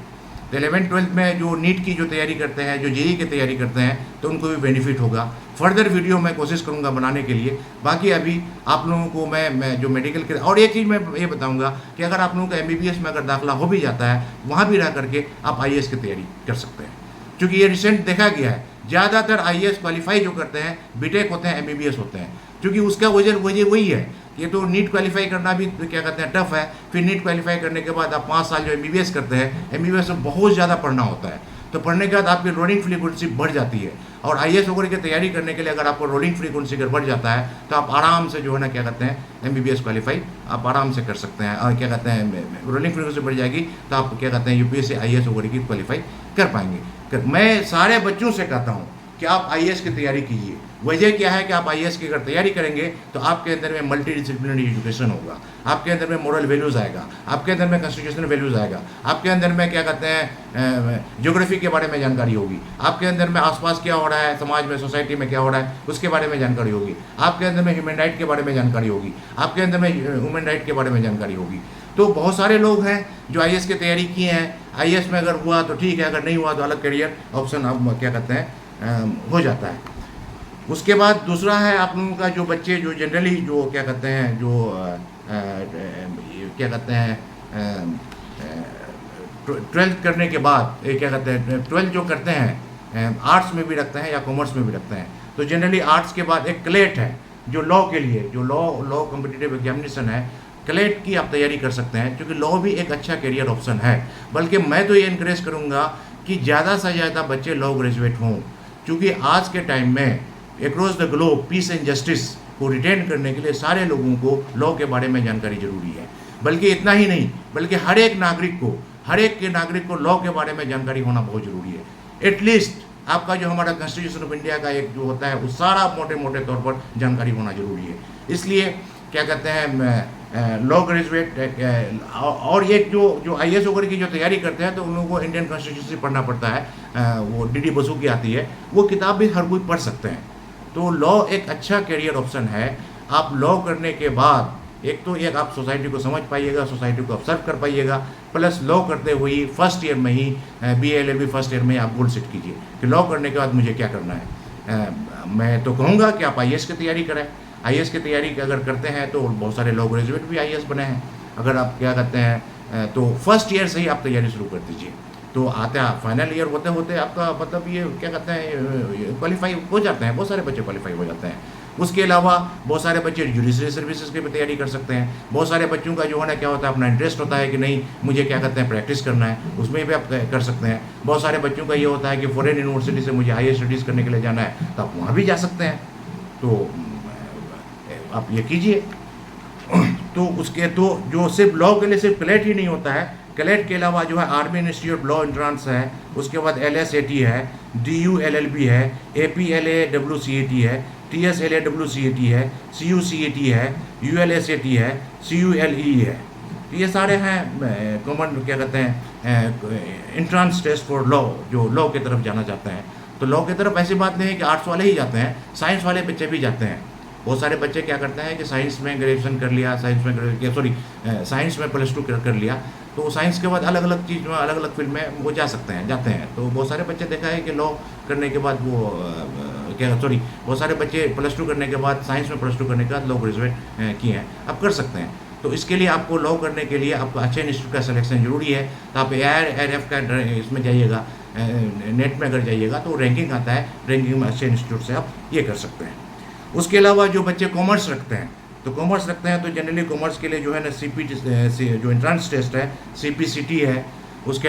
तो 11th-12th में जो नीट की जो तैयारी करते हैं, जो जेई की तैयारी करते हैं, तो उनको भी बेनिफिट होगा। फर्दर वीडियो मैं कोशिश करूंगा बनाने के लिए। बाकी अभी आप लोगों को मैं जो मेडिकल के, और एक चीज़ मैं ये बताऊंगा कि अगर आप लोगों का एमबीबीएस में अगर दाखिला हो भी जाता है, वहाँ भी रह करके आप आईएएस की तैयारी कर सकते हैं। क्योंकि ये रिसेंट देखा गया है, ज़्यादातर आईएएस क्वालिफाई जो करते हैं बीटेक होते हैं, एमबीबीएस होते हैं। क्योंकि उसका वजह वही है, ये तो नीट क्वालिफाई करना भी क्या कहते हैं टफ है। फिर नीट क्वालिफाई करने के बाद आप 5 साल जो एमबीबीएस करते हैं, एमबीबीएस में बहुत ज़्यादा पढ़ना होता है। तो पढ़ने के बाद आपकी रोलिंग फ्रीक्वेंसी बढ़ जाती है। और आईएएस वगैरह की तैयारी करने के लिए अगर आपको रोलिंग फ्रीक्वेंसी अगर बढ़ जाता है, तो आप आराम से जो है ना क्या कहते हैं एमबीबीएस क्वालिफाई आप आराम से कर सकते हैं। और क्या कहते हैं रोलिंग फ्रीक्वेंसी बढ़ जाएगी तो आप क्या कहते हैं यूपीएससी आईएएस वगैरह की क्वालिफाई कर पाएंगे। मैं सारे बच्चों से कहता हूँ कि आप आईएएस की तैयारी कीजिए। वजह क्या है कि आप आईएएस की अगर तैयारी करेंगे तो आपके अंदर में मल्टी डिसिप्लिनरी एजुकेशन होगा, आपके अंदर में मोरल वैल्यूज़ आएगा, आपके अंदर में कॉन्स्टिट्यूशनल वैल्यूज़ आएगा, आपके अंदर में क्या कहते हैं ज्योग्राफी के बारे में जानकारी होगी, आपके अंदर में आसपास क्या हो रहा है, समाज में, सोसाइटी में क्या हो रहा है उसके बारे में जानकारी होगी, आपके अंदर में ह्यूमन राइट के बारे में जानकारी होगी, आपके अंदर में ह्यूमन राइट के बारे में जानकारी होगी। तो बहुत सारे लोग हैं जो आईएएस की तैयारी किए हैं। आईएएस में अगर हुआ तो ठीक है, अगर नहीं हुआ तो अलग करियर ऑप्शन अब क्या कहते हैं हो जाता है। उसके बाद दूसरा है आप लोगों का जो बच्चे जो जनरली जो क्या कहते हैं जो क्या कहते हैं 12th करने के बाद क्या कहते हैं 12th जो करते हैं आर्ट्स में भी रखते हैं या कॉमर्स में भी रखते हैं। तो जनरली आर्ट्स के बाद एक क्लेट है, जो लॉ के लिए, जो लॉ कॉम्पिटिटिव एग्जामिनेशन है, क्लेट की आप तैयारी कर सकते हैं, क्योंकि लॉ भी एक अच्छा करियर ऑप्शन है। बल्कि मैं तो ये इनकरेज करूँगा कि ज़्यादा से ज़्यादा बच्चे लॉ ग्रेजुएट हों, क्योंकि आज के टाइम में across the globe peace and justice को रिटेन करने के लिए सारे लोगों को लॉ के बारे में जानकारी जरूरी है। बल्कि इतना ही नहीं, बल्कि हर एक नागरिक को लॉ के बारे में जानकारी होना बहुत ज़रूरी है। एटलीस्ट आपका जो हमारा कॉन्स्टिट्यूशन ऑफ इंडिया का एक जो होता है, वो सारा मोटे मोटे तौर पर जानकारी होना जरूरी है। इसलिए क्या कहते हैं, लॉ ग्रेजुएट और एक जो IAS वगैरह की जो तैयारी करते हैं, तो उन लोगों को इंडियन कॉन्स्टिट्यूशन पढ़ना पड़ता है। वो DD बसु की आती है, वो किताब भी हर कोई पढ़ सकते हैं। तो लॉ एक अच्छा करियर ऑप्शन है। आप लॉ करने के बाद एक तो एक आप सोसाइटी को समझ पाइएगा, सोसाइटी को ऑब्जर्व कर पाइएगा, प्लस लॉ करते हुए फर्स्ट ईयर में ही BA LLB फर्स्ट ईयर में आप गोल सेट कीजिए कि लॉ करने के बाद मुझे क्या करना है। मैं तो कहूँगा कि आप IAS की तैयारी करें। IAS की तैयारी अगर करते हैं तो बहुत सारे लॉ ग्रेजुएट भी IAS बने हैं। अगर आप क्या कहते हैं, तो फर्स्ट ईयर से ही आप तैयारी शुरू कर दीजिए, तो आते फाइनल ईयर होते होते आपका मतलब ये क्या कहते हैं, क्वालिफाई हो जाते हैं, बहुत सारे बच्चे क्वालिफाई हो जाते हैं। उसके अलावा बहुत सारे बच्चे जुडिशरी सर्विसेज की भी तैयारी कर सकते हैं। बहुत सारे बच्चों का जो है ना क्या होता है, अपना इंटरेस्ट होता है कि नहीं मुझे क्या कहते हैं प्रैक्टिस करना है, उसमें भी आप कर सकते हैं। बहुत सारे बच्चों का ये होता है कि फॉरेन यूनिवर्सिटी से मुझे हायर स्टडीज़ करने के लिए जाना है, तो आप वहाँ भी जा सकते हैं। तो आप ये कीजिए। तो उसके तो जो सिर्फ लॉ के लिए सिर्फ क्लेट ही नहीं होता है, क्लेट के अलावा जो है आर्मी इंस्टीट्यूट लॉ एंट्रांस है, उसके बाद LSAT है, DU LLB है, APLAWCAT है, TSLAWCAT है, CUCAT है, ULSAT है, CULE है। तो ये सारे हैं कॉमन क्या कहते हैं एंट्रांस टेस्ट फॉर लॉ, जो लॉ की तरफ जाना चाहते हैं। तो लॉ की तरफ ऐसी बात नहीं है कि आर्ट्स वाले ही जाते हैं, साइंस वाले बच्चे भी जाते हैं। बहुत सारे बच्चे क्या करते हैं कि साइंस में ग्रेजुएशन कर लिया, साइंस में +2 कर लिया, तो साइंस के बाद अलग अलग चीज़ में, अलग अलग फील्ड में वो जाते हैं। तो बहुत सारे बच्चे देखा है कि लॉ करने के बाद बहुत सारे बच्चे +2 करने के बाद, साइंस में +2 करने के बाद लॉ ग्रेजुएट किए हैं। आप कर सकते हैं। तो इसके लिए आपको लॉ करने के लिए आपको अच्छे इंस्टीट्यूट का सिलेक्शन जरूरी है। तो आप AIRF का इसमें जाइएगा, नेट में अगर जाइएगा तो रैंकिंग आता है, रैंकिंग में अच्छे इंस्टीट्यूट से आप ये कर सकते हैं। उसके अलावा जो बच्चे कॉमर्स रखते हैं, तो जनरली कॉमर्स के लिए जो है ना CPT जो एंट्रेंस टेस्ट है, CPCT है, उसके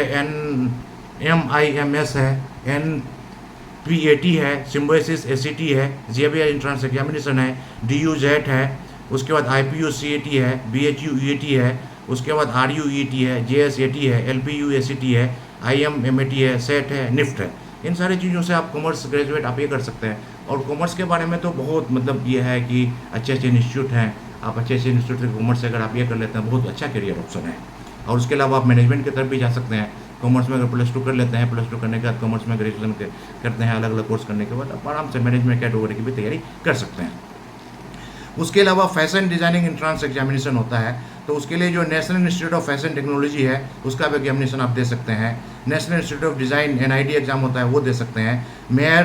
NMIMS है, NPAT है, सिम्बोसिस ACT है, JBI एंट्रेंस एग्जामिनेशन है, DUJET है, उसके बाद IPU-CAT है, BHU-EAT है, उसके बाद RU-EAT है, JSAT है, LPU-ACT है, IMMAT है, SET है, NIFT है। इन सारी चीज़ों से आप कॉमर्स ग्रेजुएट आप ये कर सकते हैं। और कॉमर्स के बारे में तो बहुत मतलब ये है कि अच्छे इंस्टीट्यूट हैं, आप अच्छे इंस्टीट्यूट से कॉमर्स से अगर आप ये कर लेते हैं बहुत अच्छा करियर ऑप्शन है। और उसके अलावा आप मैनेजमेंट की तरफ भी जा सकते हैं। कॉमर्स में अगर +2 कर लेते हैं, +2 करने के बाद कॉमर्स में ग्रेजुएशन करते हैं, अलग अलग कोर्स करने के बाद आप आराम से मैनेजमेंट कैटेगरी की भी तैयारी कर सकते हैं। उसके अलावा फैशन डिज़ाइनिंग एंट्रेंस एग्जामिनेशन होता है, तो उसके लिए जो national institute of fashion technology है उसका भी एग्जामिनेशन आप दे सकते हैं। National institute of design NID exam होता है, वो दे सकते हैं। MAEER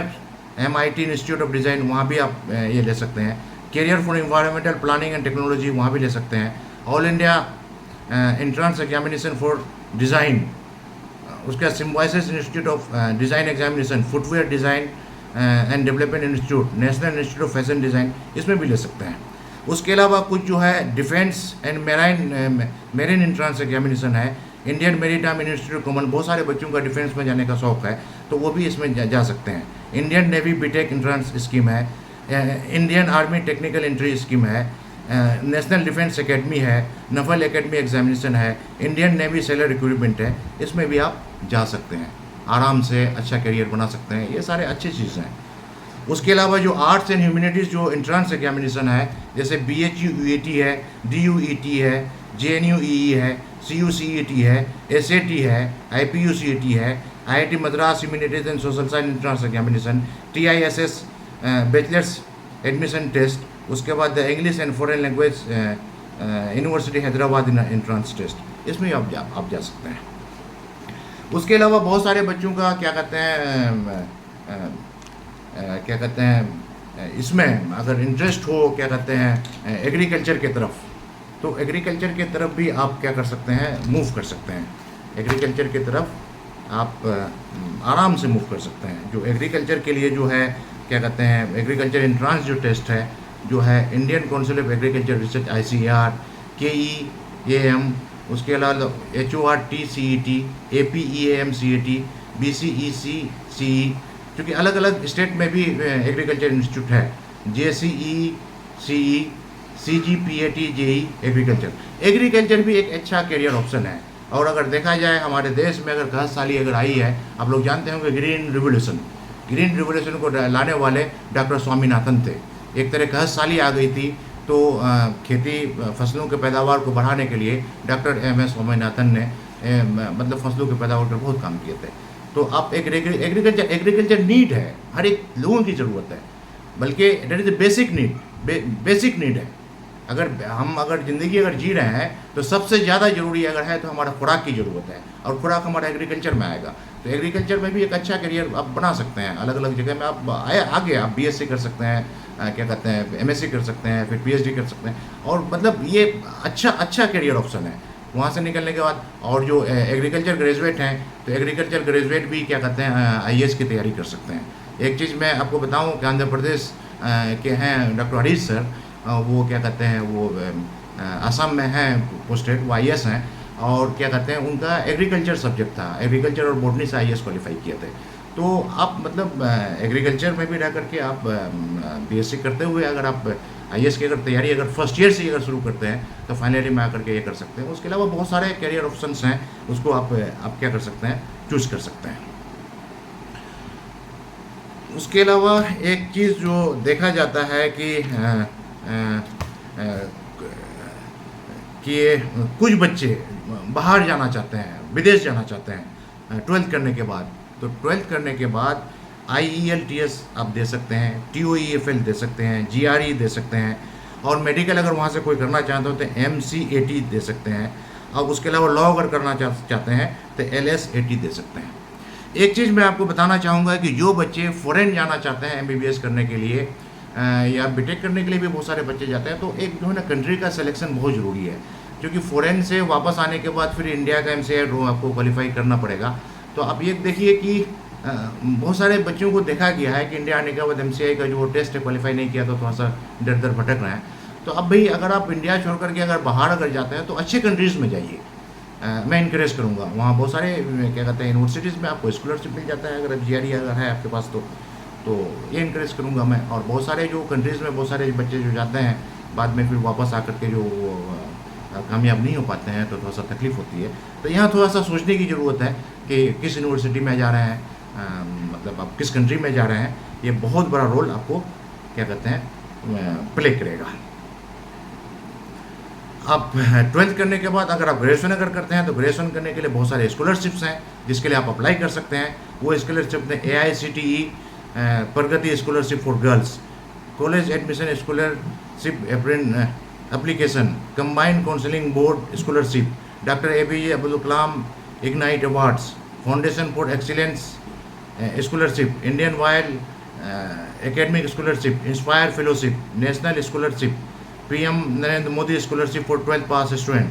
MIT institute of design, वहाँ भी आप ये ले सकते हैं। Career for environmental planning and technology, वहाँ भी ले सकते हैं। All India entrance examination for design, उसका Symbiosis institute of design examination, footwear design and development institute, national institute of fashion design, इसमें भी ले सकते हैं। उसके अलावा कुछ जो है defence and marine entrance examination है, इंडियन मेरीटाइम इंस्टीट्यूट कॉमन, बहुत सारे बच्चों का डिफेंस में जाने का शौक़ है तो वो भी इसमें जा सकते हैं। Indian navy BTech entrance scheme है, Indian army technical entry scheme है, नेशनल डिफेंस एकेडमी है, नफल एकेडमी एग्जामिनेशन है, इंडियन नेवी सेलर रिक्रूटमेंट है, इसमें भी आप जा सकते हैं, आराम से अच्छा करियर बना सकते हैं। ये सारे अच्छी चीज़ें हैं। उसके अलावा जो आर्ट्स एंड ह्यूमैनिटीज़ जो एंट्रेंस एग्जामिनेशन है, जैसे BHU-EAT है, DU-EAT है, JNU-EE है, CUCET है, SAT है, IPU-CAT है, IIT Madras humanities and social science entrance examination, TISS bachelors admission test, उसके बाद English and foreign language university Hyderabad entrance test, इसमें आप जा सकते हैं। उसके अलावा बहुत सारे बच्चों का क्या कहते हैं इसमें अगर इंटरेस्ट हो क्या कहते हैं एग्रीकल्चर के तरफ, तो एग्रीकल्चर के तरफ भी आप क्या कर सकते हैं, मूव कर सकते हैं। एग्रीकल्चर की तरफ आप आराम से मूव कर सकते हैं। जो एग्रीकल्चर के लिए जो है क्या कहते हैं एग्रीकल्चर एंट्रेंस जो टेस्ट है जो है Indian council of agriculture research ICAR, KEAM, उसके अलावा HORTCET, APEAMCET, BCECCE, क्योंकि अलग अलग स्टेट में भी एग्रीकल्चर इंस्टीट्यूट है, JCECE, CGPAT-JE एग्रीकल्चर भी एक अच्छा करियर ऑप्शन है। और अगर देखा जाए हमारे देश में अगर 10 साल अगर आई है, आप लोग जानते होंगे ग्रीन रिवोल्यूशन को लाने वाले डॉक्टर स्वामीनाथन थे। एक तरह 10 साल आ गई थी, तो खेती फसलों के पैदावार को बढ़ाने के लिए डॉक्टर MS स्वामीनाथन ने मतलब फसलों के पैदावार पर बहुत काम किए थे। तो आप एग्रीकल्चर नीड है, हर एक लोगों की ज़रूरत है, बल्कि डेट इज़ बेसिक नीड है। अगर ज़िंदगी अगर जी रहे हैं तो सबसे ज़्यादा ज़रूरी अगर है तो हमारा खुराक की ज़रूरत है, और खुराक हमारा एग्रीकल्चर में आएगा। तो एग्रीकल्चर में भी एक अच्छा करियर आप बना सकते हैं। अलग अलग जगह में आप आगे आप BSc कर सकते हैं, क्या कहते हैं MSc कर सकते हैं, फिर PhD कर सकते हैं, और मतलब ये अच्छा करियर ऑप्शन है। वहाँ से निकलने के बाद और जो एग्रीकल्चर ग्रेजुएट हैं, तो एग्रीकल्चर ग्रेजुएट भी क्या कहते हैं IAS की तैयारी कर सकते हैं। एक चीज़ मैं आपको बताऊँ कि आंध्र प्रदेश के हैं डॉक्टर हरीश सर, वो क्या कहते हैं वो असम में हैं पोस्टेड, वो IAS हैं, और क्या कहते हैं उनका एग्रीकल्चर सब्जेक्ट था, एग्रीकल्चर और बॉटनी से IAS क्वालिफाई किए थे। तो आप मतलब एग्रीकल्चर में भी रह करके आप BSc करते हुए अगर आप IAS की अगर तैयारी अगर फर्स्ट ईयर से अगर शुरू करते हैं तो फाइनल ईयर में आकर के ये कर सकते हैं। उसके अलावा बहुत सारे करियर ऑप्शंस हैं, उसको आप क्या कर सकते हैं, चूज़ कर सकते हैं। उसके अलावा एक चीज़ जो देखा जाता है कि कुछ बच्चे बाहर जाना चाहते हैं, विदेश जाना चाहते हैं 12th करने के बाद। तो 12th करने के बाद IELTS आप दे सकते हैं, TOEFL दे सकते हैं, GRE दे सकते हैं, और मेडिकल अगर वहाँ से कोई करना चाहते हो तो MCAT दे सकते हैं। अब उसके अलावा लॉ अगर करना चाहते हैं तो LSAT दे सकते हैं। एक चीज़ मैं आपको बताना चाहूँगा कि जो बच्चे फ़ॉरेन जाना चाहते हैं MBBS करने के लिए या बीटेक करने के लिए भी बहुत सारे बच्चे जाते हैं, तो एक जो है ना कंट्री का सिलेक्शन बहुत ज़रूरी है, क्योंकि फ़ॉरेन से वापस आने के बाद फिर इंडिया का MCA आपको क्वालिफाई करना पड़ेगा। तो आप ये देखिए कि बहुत सारे बच्चों को देखा गया है कि इंडिया आने के बाद MCA का जो टेस्ट है क्वालिफाई नहीं किया, तो थोड़ा सा दर दर भटक रहे हैं। तो अब भाई अगर आप इंडिया छोड़ करके अगर बाहर अगर जाते हैं तो अच्छे कंट्रीज़ में जाइए, मैं इनकरेज करूँगा। वहाँ बहुत सारे क्या कहते हैं यूनिवर्सिटीज़ में आपको स्कॉलरशिप मिल जाता है, अगर GRE अगर है आपके पास तो ये इनकरेज करूँगा मैं। और बहुत सारे जो कंट्रीज़ में बहुत सारे बच्चे जो जाते हैं बाद में फिर वापस आकर के जो कामयाब नहीं हो पाते हैं, तो थोड़ा सा तकलीफ़ होती है। तो यहाँ थोड़ा सा सोचने की ज़रूरत है कि किस यूनिवर्सिटी में जा रहे हैं, मतलब आप किस कंट्री में जा रहे हैं, ये बहुत बड़ा रोल आपको क्या कहते हैं प्ले करेगा। आप 12th करने के बाद अगर आप ग्रेजुएशन अगर करते हैं तो ग्रेजुएशन करने के लिए बहुत सारे स्कॉलरशिप्स हैं जिसके लिए आप अप्लाई कर सकते हैं। वो स्कॉलरशिप में AICTE Pragati scholarship for girls, college admission scholarship application, combined counselling board scholarship, doctor APJ Abdul Kalam ignite awards, foundation for excellence scholarship, Indian wild academic scholarship, inspire fellowship, national scholarship, PM Narendra Modi scholarship for 12th pass student,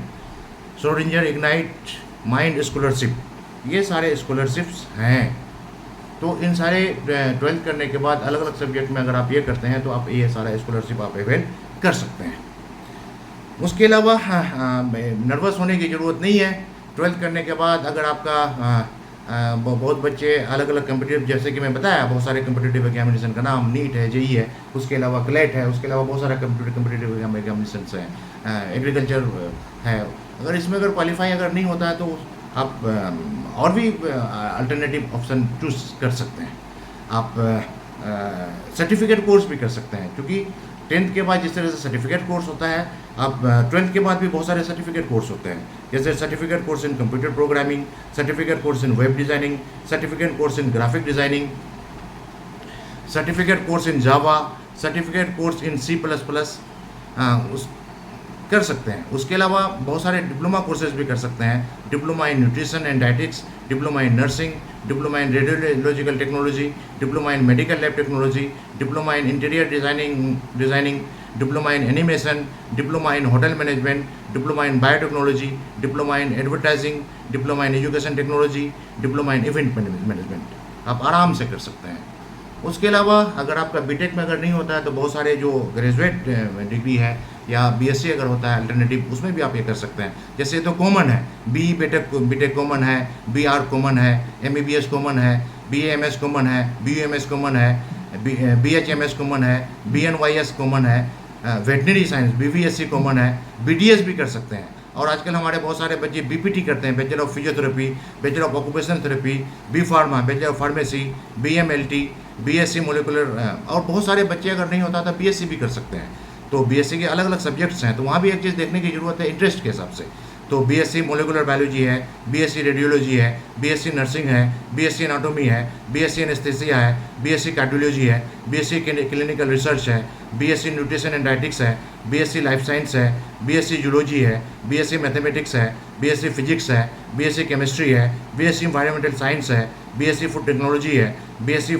Schrodinger ignite mind scholarship, ये सारे scholarships हैं। तो इन सारे 12th करने के बाद अलग अलग सब्जेक्ट में अगर आप ये करते हैं तो आप ये सारा स्कॉलरशिप आप अवेल कर सकते हैं। उसके अलावा नर्वस होने की ज़रूरत नहीं है। 12th करने के बाद अगर आपका बहुत बच्चे अलग अलग कम्पिटिटिव, जैसे कि मैं बताया बहुत सारे कम्पिटिटिव एग्जामिनेशन का नाम नीट है, JEE है, उसके अलावा क्लेट है, उसके अलावा बहुत सारा कम्पिटिटिव एग्जामिनेशन हैं, एग्रीकल्चर है। अगर इसमें अगर क्वालिफाई अगर नहीं होता है तो आप और भी अल्टरनेटिव ऑप्शन चूज़ कर सकते हैं। आप सर्टिफिकेट कोर्स भी कर सकते हैं, क्योंकि 10th के बाद जिस तरह से सर्टिफिकेट कोर्स होता है, आप 12th के बाद भी बहुत सारे सर्टिफिकेट कोर्स होते हैं, जैसे सर्टिफिकेट कोर्स इन कंप्यूटर प्रोग्रामिंग, सर्टिफिकेट कोर्स इन वेब डिज़ाइनिंग, सर्टिफिकेट कोर्स इन ग्राफिक डिज़ाइनिंग, सर्टिफिकेट कोर्स इन जावा, सर्टिफिकेट कोर्स इन C++, उस कर सकते हैं। उसके अलावा बहुत सारे डिप्लोमा कोर्सेज भी कर सकते हैं, diploma in nutrition and dietetics, diploma in nursing, diploma in radiological technology, diploma in medical lab technology, diploma in interior designing, diploma in animation, diploma in hotel management, diploma in biotechnology, diploma in advertising, diploma in education technology, diploma in event management, आप आराम से कर सकते हैं। उसके अलावा अगर आपका बीटेक में अगर नहीं होता है तो बहुत सारे जो ग्रेजुएट डिग्री है या बीएससी अगर होता है अल्टरनेटिव, उसमें भी आप ये कर सकते हैं। जैसे तो कॉमन है, बी बीटेक कॉमन है, बीआर कॉमन है, एमबीबीएस कॉमन है, बीएएमएस कॉमन है, बीयूएमएस कॉमन है, बीएचएमएस कॉमन है, बीएनवाईएस कॉमन है, वेटनरी साइंस बीवीएससी कॉमन है, बीडीएस भी कर सकते हैं। और आजकल हमारे बहुत सारे बच्चे बीपीटी करते हैं, bachelor of physiotherapy, bachelor of occupational therapy, B pharma, bachelor of pharmacy, BMLT, BSc molecular, और बहुत सारे बच्चे अगर नहीं होता तो बीएससी भी कर सकते हैं। तो बीएससी के अलग अलग सब्जेक्ट्स हैं, तो वहाँ भी एक चीज़ देखने की ज़रूरत है इंटरेस्ट के हिसाब से। तो बीएससी मोलिकुलर बायोलॉजी है, बीएससी रेडियोलॉजी है, बीएससी नर्सिंग है, बीएससी एनाटॉमी है, बीएससी एनेस्थेसिया है, बीएससी कार्डियोलॉजी है, बीएससी क्लिनिकल रिसर्च है, बीएससी न्यूट्रिशन एंड डाइटिक्स है, बीएससी लाइफ साइंस है, बीएससी जूलॉजी है, बीएससी मैथमेटिक्स है, बीएससी फिजिक्स है, बीएससी केमिस्ट्री है, बीएससी एनवायरमेंटल साइंस है, बीएससी फूड टेक्नोलॉजी है, बीएससी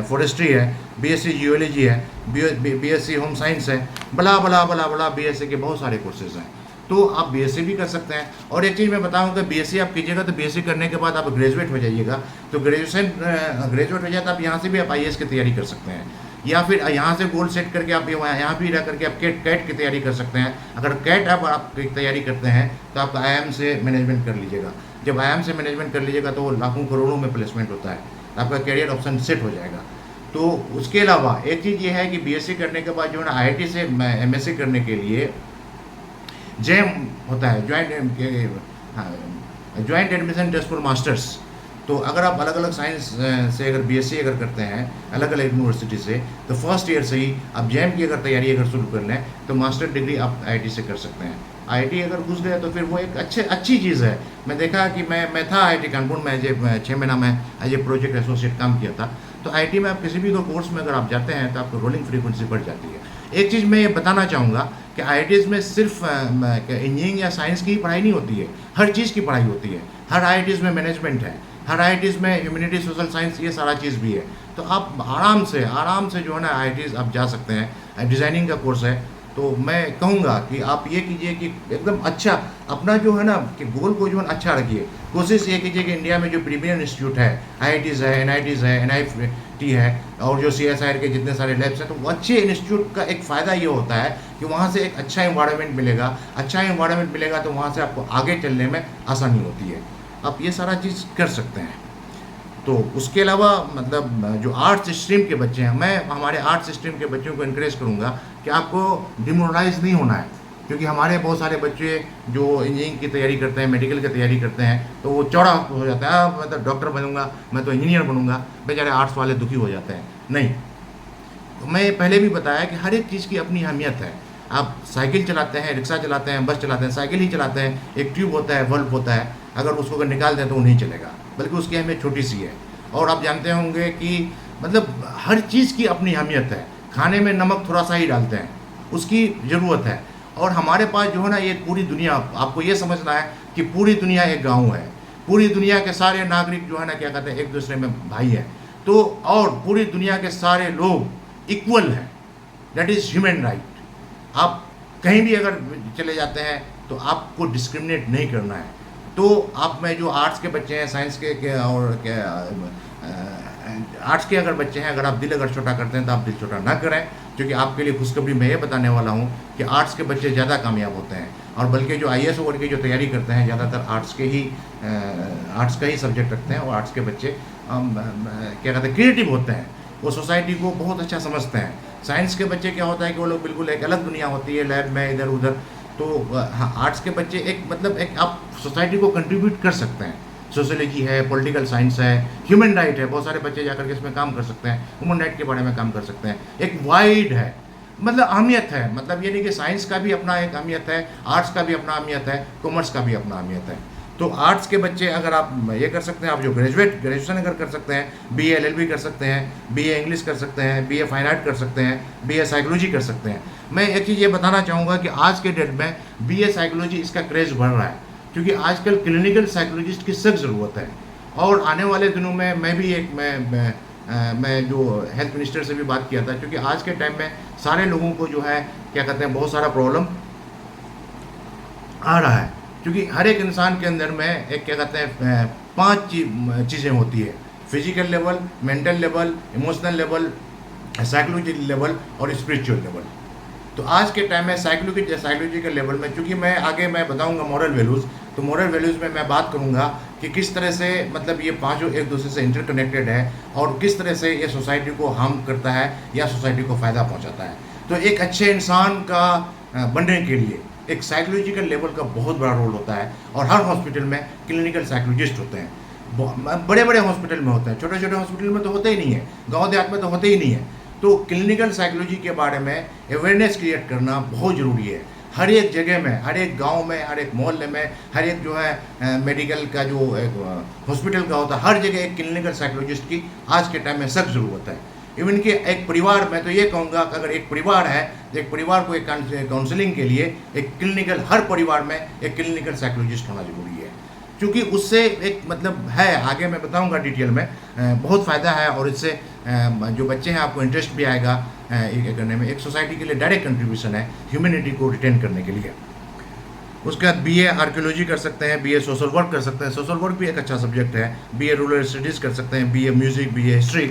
फॉरेस्ट्री है, बीएससी जियोलॉजी है, बीएससी होम साइंस है, बला बला बला बला बीएससी के बहुत सारे कोर्सेज हैं। तो आप बीएससी भी कर सकते हैं। और एक चीज़ मैं बताऊंगा, बीएससी आप कीजिएगा तो बीएससी करने के बाद आप ग्रेजुएट हो जाइएगा, तो ग्रेजुएट हो जाए तो आप यहाँ से भी आप आईएएस की तैयारी कर सकते हैं, या फिर यहाँ से गोल सेट करके आप यहाँ भी रह करके आप कैट की तैयारी कर सकते हैं। अगर कैट आप तैयारी करते हैं तो आप आईआईएम से मैनेजमेंट कर लीजिएगा। जब आईआईएम से मैनेजमेंट कर लीजिएगा तो लाखों करोड़ों में प्लेसमेंट होता है, आपका कैरियर ऑप्शन सेट हो जाएगा। तो उसके अलावा एक चीज़ ये है कि बीएससी करने के बाद जो है ना आईआईटी से एमएससी करने के लिए जैम होता है, joint admission test for masters. तो अगर आप अलग अलग साइंस से अगर बीएससी अगर करते हैं अलग अलग यूनिवर्सिटी से, तो फर्स्ट ईयर से ही आप जैम की अगर तैयारी अगर शुरू कर लें तो मास्टर डिग्री आप आईआईटी से कर सकते हैं। आईआईटी अगर घुस गए तो फिर वो एक अच्छी चीज़ है। मैं देखा कि मैं था आईआईटी कानपुर में 6 महीना में एज ए प्रोजेक्ट एसोसिएट काम किया था। तो आईआईटी में आप किसी भी कोर्स में अगर आप जाते हैं तो आपको रोलिंग फ्रीक्वेंसी बढ़ जाती है। एक चीज़ मैं ये बताना चाहूँगा कि आईआईटीज़ में सिर्फ इंजीनियरिंग या साइंस की ही पढ़ाई नहीं होती है, हर चीज़ की पढ़ाई होती है। हर आईआईटीज़ में मैनेजमेंट है, हर आईआईटीज़ में ह्यूमैनिटी सोशल साइंस, ये सारा चीज़ भी है। तो आप आराम से जो है ना आईआईटीज़ आप जा सकते हैं। डिज़ाइनिंग का कोर्स है, तो मैं कहूँगा कि आप ये कीजिए कि एकदम अच्छा अपना जो है ना कि गोल को जो है अच्छा रखिए। कोशिश ये कीजिए कि इंडिया में जो प्रीमियर इंस्टीट्यूट है, आईआईटीज़ है, एनआईटीज़ है, एनआईटी है, और जो सीएसआईआर के जितने सारे लैब्स हैं, तो वो अच्छे इंस्टीट्यूट का एक फ़ायदा ये होता है कि वहाँ से एक अच्छा इन्वायरमेंट मिलेगा। अच्छा इन्वायरमेंट मिलेगा तो वहाँ से आपको आगे चलने में आसानी होती है। आप ये सारा चीज़ कर सकते हैं। तो उसके अलावा मतलब जो आर्ट्स स्ट्रीम के बच्चे हैं, मैं हमारे आर्ट्स स्ट्रीम के बच्चों को इनक्रेज करूँगा कि आपको डिमोरलाइज नहीं होना है, क्योंकि हमारे बहुत सारे बच्चे जो इंजीनियरिंग की तैयारी करते हैं, मेडिकल की तैयारी करते हैं, तो वो चौड़ा हो जाता है, मैं तो डॉक्टर बनूंगा, मैं तो इंजीनियर बनूंगा, बेचारे आर्ट्स वाले दुखी हो जाते हैं। नहीं, तो मैं पहले भी बताया कि हर एक चीज़ की अपनी अहमियत है। आप साइकिल चलाते हैं, रिक्शा चलाते हैं, बस चलाते हैं, साइकिल ही चलाते हैं, एक ट्यूब होता है, बल्ब होता है, अगर उसको अगर निकाल दें तो वो नहीं चलेगा, बल्कि उसकी अहमियत छोटी सी है। और आप जानते होंगे कि मतलब हर चीज़ की अपनी अहमियत है। खाने में नमक थोड़ा सा ही डालते हैं, उसकी ज़रूरत है। और हमारे पास जो है ना ये पूरी दुनिया, आपको ये समझना है कि पूरी दुनिया एक गाँव है, पूरी दुनिया के सारे नागरिक जो है ना क्या कहते हैं एक दूसरे में भाई हैं। तो और पूरी दुनिया के सारे लोग इक्वल हैं, दैट इज़ ह्यूमन राइट। आप कहीं भी अगर चले जाते हैं तो आपको डिस्क्रिमिनेट नहीं करना है। तो आप में जो आर्ट्स के बच्चे हैं, साइंस के और आर्ट्स के अगर बच्चे हैं, अगर आप दिल अगर छोटा करते हैं तो आप दिल छोटा ना करें, क्योंकि आपके लिए खुशखबरी मैं ये बताने वाला हूँ कि आर्ट्स के बच्चे ज़्यादा कामयाब होते हैं। और बल्कि जो आईएएस वगैरह की जो तैयारी करते हैं ज़्यादातर आर्ट्स का ही सब्जेक्ट रखते हैं। और आर्ट्स के बच्चे क्या कहते हैं क्रिएटिव होते हैं, वो सोसाइटी को बहुत अच्छा समझते हैं। साइंस के बच्चे क्या होता है कि वो लोग बिल्कुल एक अलग दुनिया होती है, लैब में इधर उधर। तो हाँ, आर्ट्स के बच्चे एक मतलब एक आप सोसाइटी को कंट्रीब्यूट कर सकते हैं। सोशोलॉजी है, पॉलिटिकल साइंस है, ह्यूमन राइट है, बहुत सारे बच्चे जाकर के इसमें काम कर सकते हैं, ह्यूमन राइट के बारे में काम कर सकते हैं। एक वाइड है, मतलब अहमियत है, मतलब ये नहीं कि साइंस का भी अपना एक अहमियत है, आर्ट्स का भी अपना अहमियत है, कॉमर्स का भी अपना अहमियत है। तो आर्ट्स के बच्चे अगर आप ये कर सकते हैं, आप जो ग्रेजुएशन अगर कर सकते हैं, बीए एलएलबी कर सकते हैं, बीए इंग्लिश कर सकते हैं, बीए फाइन आर्ट कर सकते हैं, बीए साइकोलॉजी कर सकते हैं। मैं एक चीज़ ये बताना चाहूँगा कि आज के डेट में बीए साइकोलॉजी इसका क्रेज़ बढ़ रहा है, क्योंकि आजकल क्लिनिकल साइकोलॉजिस्ट की सख्त ज़रूरत है। और आने वाले दिनों में मैं भी एक मैं जो हेल्थ मिनिस्टर से भी बात किया था, क्योंकि आज के टाइम में सारे लोगों को जो है क्या कहते हैं बहुत सारा प्रॉब्लम आ रहा है, क्योंकि हर एक इंसान के अंदर में एक क्या कहते हैं 5 चीज़ें होती है physical level, mental level, emotional level, psychological level और स्पिरिचुअल लेवल। तो आज के टाइम में साइकोलॉजिकल लेवल में, चूँकि मैं बताऊंगा मॉरल वैल्यूज़, तो मॉरल वैल्यूज़ में मैं बात करूंगा कि किस तरह से मतलब ये पांचों एक दूसरे से इंटरकनेक्टेड है और किस तरह से ये सोसाइटी को हार्म करता है या सोसाइटी को फ़ायदा पहुंचाता है। तो एक अच्छे इंसान का बनने के लिए एक साइकोलॉजिकल लेवल का बहुत बड़ा रोल होता है और हर हॉस्पिटल में क्लिनिकल साइकोलॉजिस्ट होते हैं। बड़े बड़े हॉस्पिटल में होते हैं, छोटे छोटे हॉस्पिटल में तो होते ही नहीं है, गाँव देहात में तो होते ही नहीं है। तो क्लिनिकल साइकोलॉजी के बारे में अवेयरनेस क्रिएट करना बहुत ज़रूरी है। हर एक जगह में, हर एक गांव में, हर एक मोहल्ले में, हर एक जो है मेडिकल का जो एक हॉस्पिटल का होता है, हर जगह एक क्लिनिकल साइकोलॉजिस्ट की आज के टाइम में सख्त ज़रूरत है। इवन कि एक परिवार में तो ये कहूँगा कि अगर एक परिवार है, एक परिवार को एक काउंसलिंग के लिए एक क्लिनिकल, हर परिवार में एक क्लिनिकल साइकोलॉजिस्ट होना ज़रूरी है, क्योंकि उससे एक मतलब है, आगे मैं बताऊंगा डिटेल में, बहुत फ़ायदा है और इससे जो बच्चे हैं आपको इंटरेस्ट भी आएगा ये करने में। एक सोसाइटी के लिए डायरेक्ट कंट्रीब्यूशन है ह्यूमैनिटी को रिटेन करने के लिए। उसके बाद बीए आर्कियोलॉजी कर सकते हैं, बीए सोशल वर्क कर सकते हैं, सोशल वर्क भी एक अच्छा सब्जेक्ट है। बीए रूरल स्टडीज़ कर सकते हैं, BA music, BA history,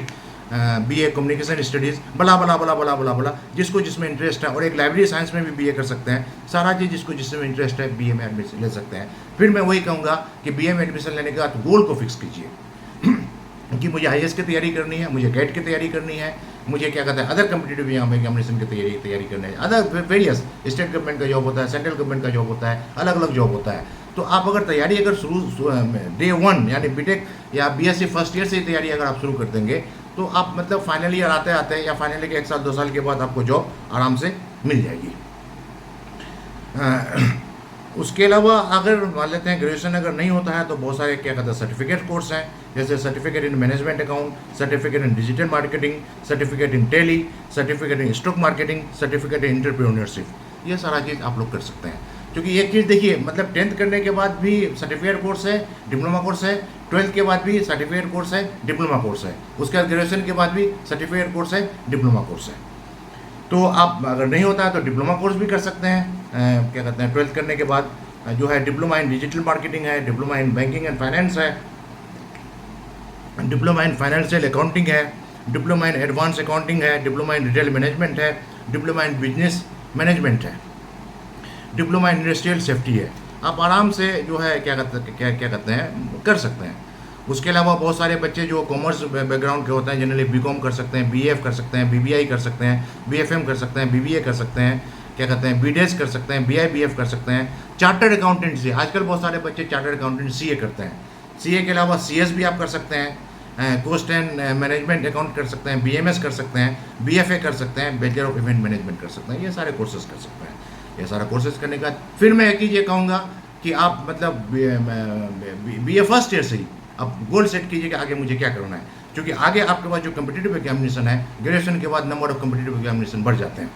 BA communication studies, बला बला बला बला बला बला जिसको जिसमें इंटरेस्ट है। और एक लाइब्रेरी साइंस में भी बीए कर सकते हैं। सारा चीज़ जिसको जिसमें इंटरेस्ट है बीए में एडमिशन ले सकते हैं। फिर मैं वही कहूँगा कि बीए में एडमिशन लेने के बाद गोल को फिक्स कीजिए कि मुझे आईएएस की तैयारी करनी है, मुझे गेट की तैयारी करनी है, मुझे क्या कहते हैं अदर कम्पिटिटिव एग्जामिनेशन की तैयारी करनी है। अदर वेरियस स्टेट गवर्नमेंट का जॉब होता है, सेंट्रल गवर्नमेंट का जॉब होता है, अलग अलग जॉब होता है। तो आप अगर तैयारी अगर शुरू डे 1 यानी बीटेक या बीएससी फर्स्ट ईयर से तैयारी अगर आप शुरू कर देंगे तो आप मतलब फाइनल ईयर आते आते या फाइनल के 1 साल 2 साल के बाद आपको जॉब आराम से मिल जाएगी। उसके अलावा अगर मान लेते हैं ग्रेजुएशन अगर नहीं होता है तो बहुत सारे क्या कहते हैं सर्टिफिकेट कोर्स हैं, जैसे certificate in management account, certificate in digital marketing, certificate in Tally, certificate in stock marketing, certificate in entrepreneurship. ये सारा चीज़ आप लोग कर सकते हैं, क्योंकि एक चीज़ देखिए मतलब 10th करने के बाद भी सर्टिफिकेट कोर्स है, डिप्लोमा कोर्स है, 12th के बाद भी सर्टिफिकेट कोर्स है, डिप्लोमा कोर्स है, उसके बाद ग्रेजुएशन के बाद भी सर्टिफिकेट कोर्स है, डिप्लोमा कोर्स है। तो आप अगर नहीं होता है तो डिप्लोमा कोर्स भी कर सकते हैं। क्या कहते हैं 12th करने के बाद जो है डिप्लोमा इन डिजिटल मार्केटिंग है, diploma in banking and finance है, डिप्लोमा इन फाइनेंशियल अकाउंटिंग है, डिप्लोमा इन एडवांस अकाउंटिंग है, डिप्लोमा इन रिटेल मैनेजमेंट है, डिप्लोमा इन बिजनेस मैनेजमेंट है, डिप्लोमा इन इंडस्ट्रियल सेफ्टी है। आप आराम से जो है क्या कहते हैं कर सकते हैं। उसके अलावा बहुत सारे बच्चे जो कॉमर्स बैकग्राउंड के होते हैं जनरली बीकॉम कर सकते हैं, बीएफ कर सकते हैं, बीबीआई कर सकते हैं, बीएफएम कर सकते हैं, बीबीए कर सकते हैं, क्या कहते हैं बीडेस कर सकते हैं, बीआईबीएफ कर सकते हैं, चार्टर्ड अकाउंटेंट से आजकल बहुत सारे बच्चे चार्टर्ड अकाउंटेंट सीए करते हैं। सीए के अलावा सीएस भी आप कर सकते हैं, कॉस्ट एंड मैनेजमेंट अकाउंट कर सकते हैं, बीएमएस कर सकते हैं, बीएफए कर सकते हैं, बैचलर ऑफ इवेंट मैनेजमेंट कर सकते हैं। ये सारे कोर्सेज कर सकते हैं। ये सारा कोर्सेज करने के बाद फिर मैं एक चीज़ ये कहूँगा कि आप मतलब बीए फर्स्ट ईयर से ही आप गोल सेट कीजिए कि आगे मुझे क्या करना है, क्योंकि आगे आपके पास जो कम्पिटिटिव एग्जामिनेशन है ग्रेजुएशन के बाद नंबर ऑफ कम्पिटिटिव एग्जामिनेशन बढ़ जाते हैं।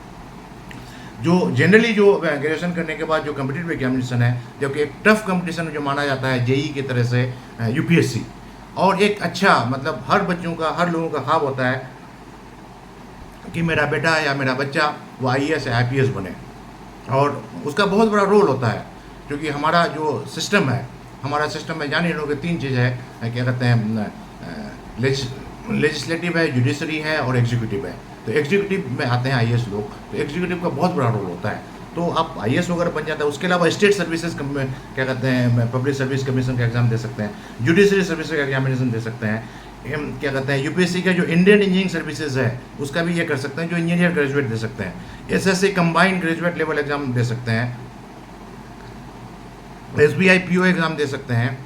जो जनरली जो ग्रेजुएशन करने के बाद जो कम्पिटिटिव एग्जामिनेशन है, जबकि एक टफ कंपटीशन जो माना जाता है जेई की तरह से यूपीएससी, और एक अच्छा मतलब हर बच्चों का हर लोगों का ख्वाब होता है कि मेरा बेटा या मेरा बच्चा वो आईएएस या आईपीएस बने, और उसका बहुत बड़ा रोल होता है। क्योंकि हमारा जो सिस्टम है, हमारा सिस्टम में जान ही लोगे 3 चीज़ है, क्या कहते हैं लेजिस्लेटिव है, जुडिशरी है और एग्जीक्यूटिव है। तो एग्जीक्यूटिव में आते हैं आईएएस लोग, तो एग्जीक्यूटिव का बहुत बड़ा रोल होता है। तो आप आईएएस वगैरह बन जाता है। उसके अलावा स्टेट सर्विसेज क्या कहते हैं पब्लिक सर्विस कमीशन का एग्जाम दे सकते हैं, जुडिशरी सर्विस का एग्जामिनेशन दे सकते हैं, क्या कहते हैं यूपीएससी का जो इंडियन इंजीनियरिंग सर्विसेज है उसका भी ये कर सकते हैं, जो इंजीनियर ग्रेजुएट दे सकते हैं, SSC combined graduate level exam दे सकते हैं, एसबीआई पीओ एग्ज़ाम दे सकते हैं,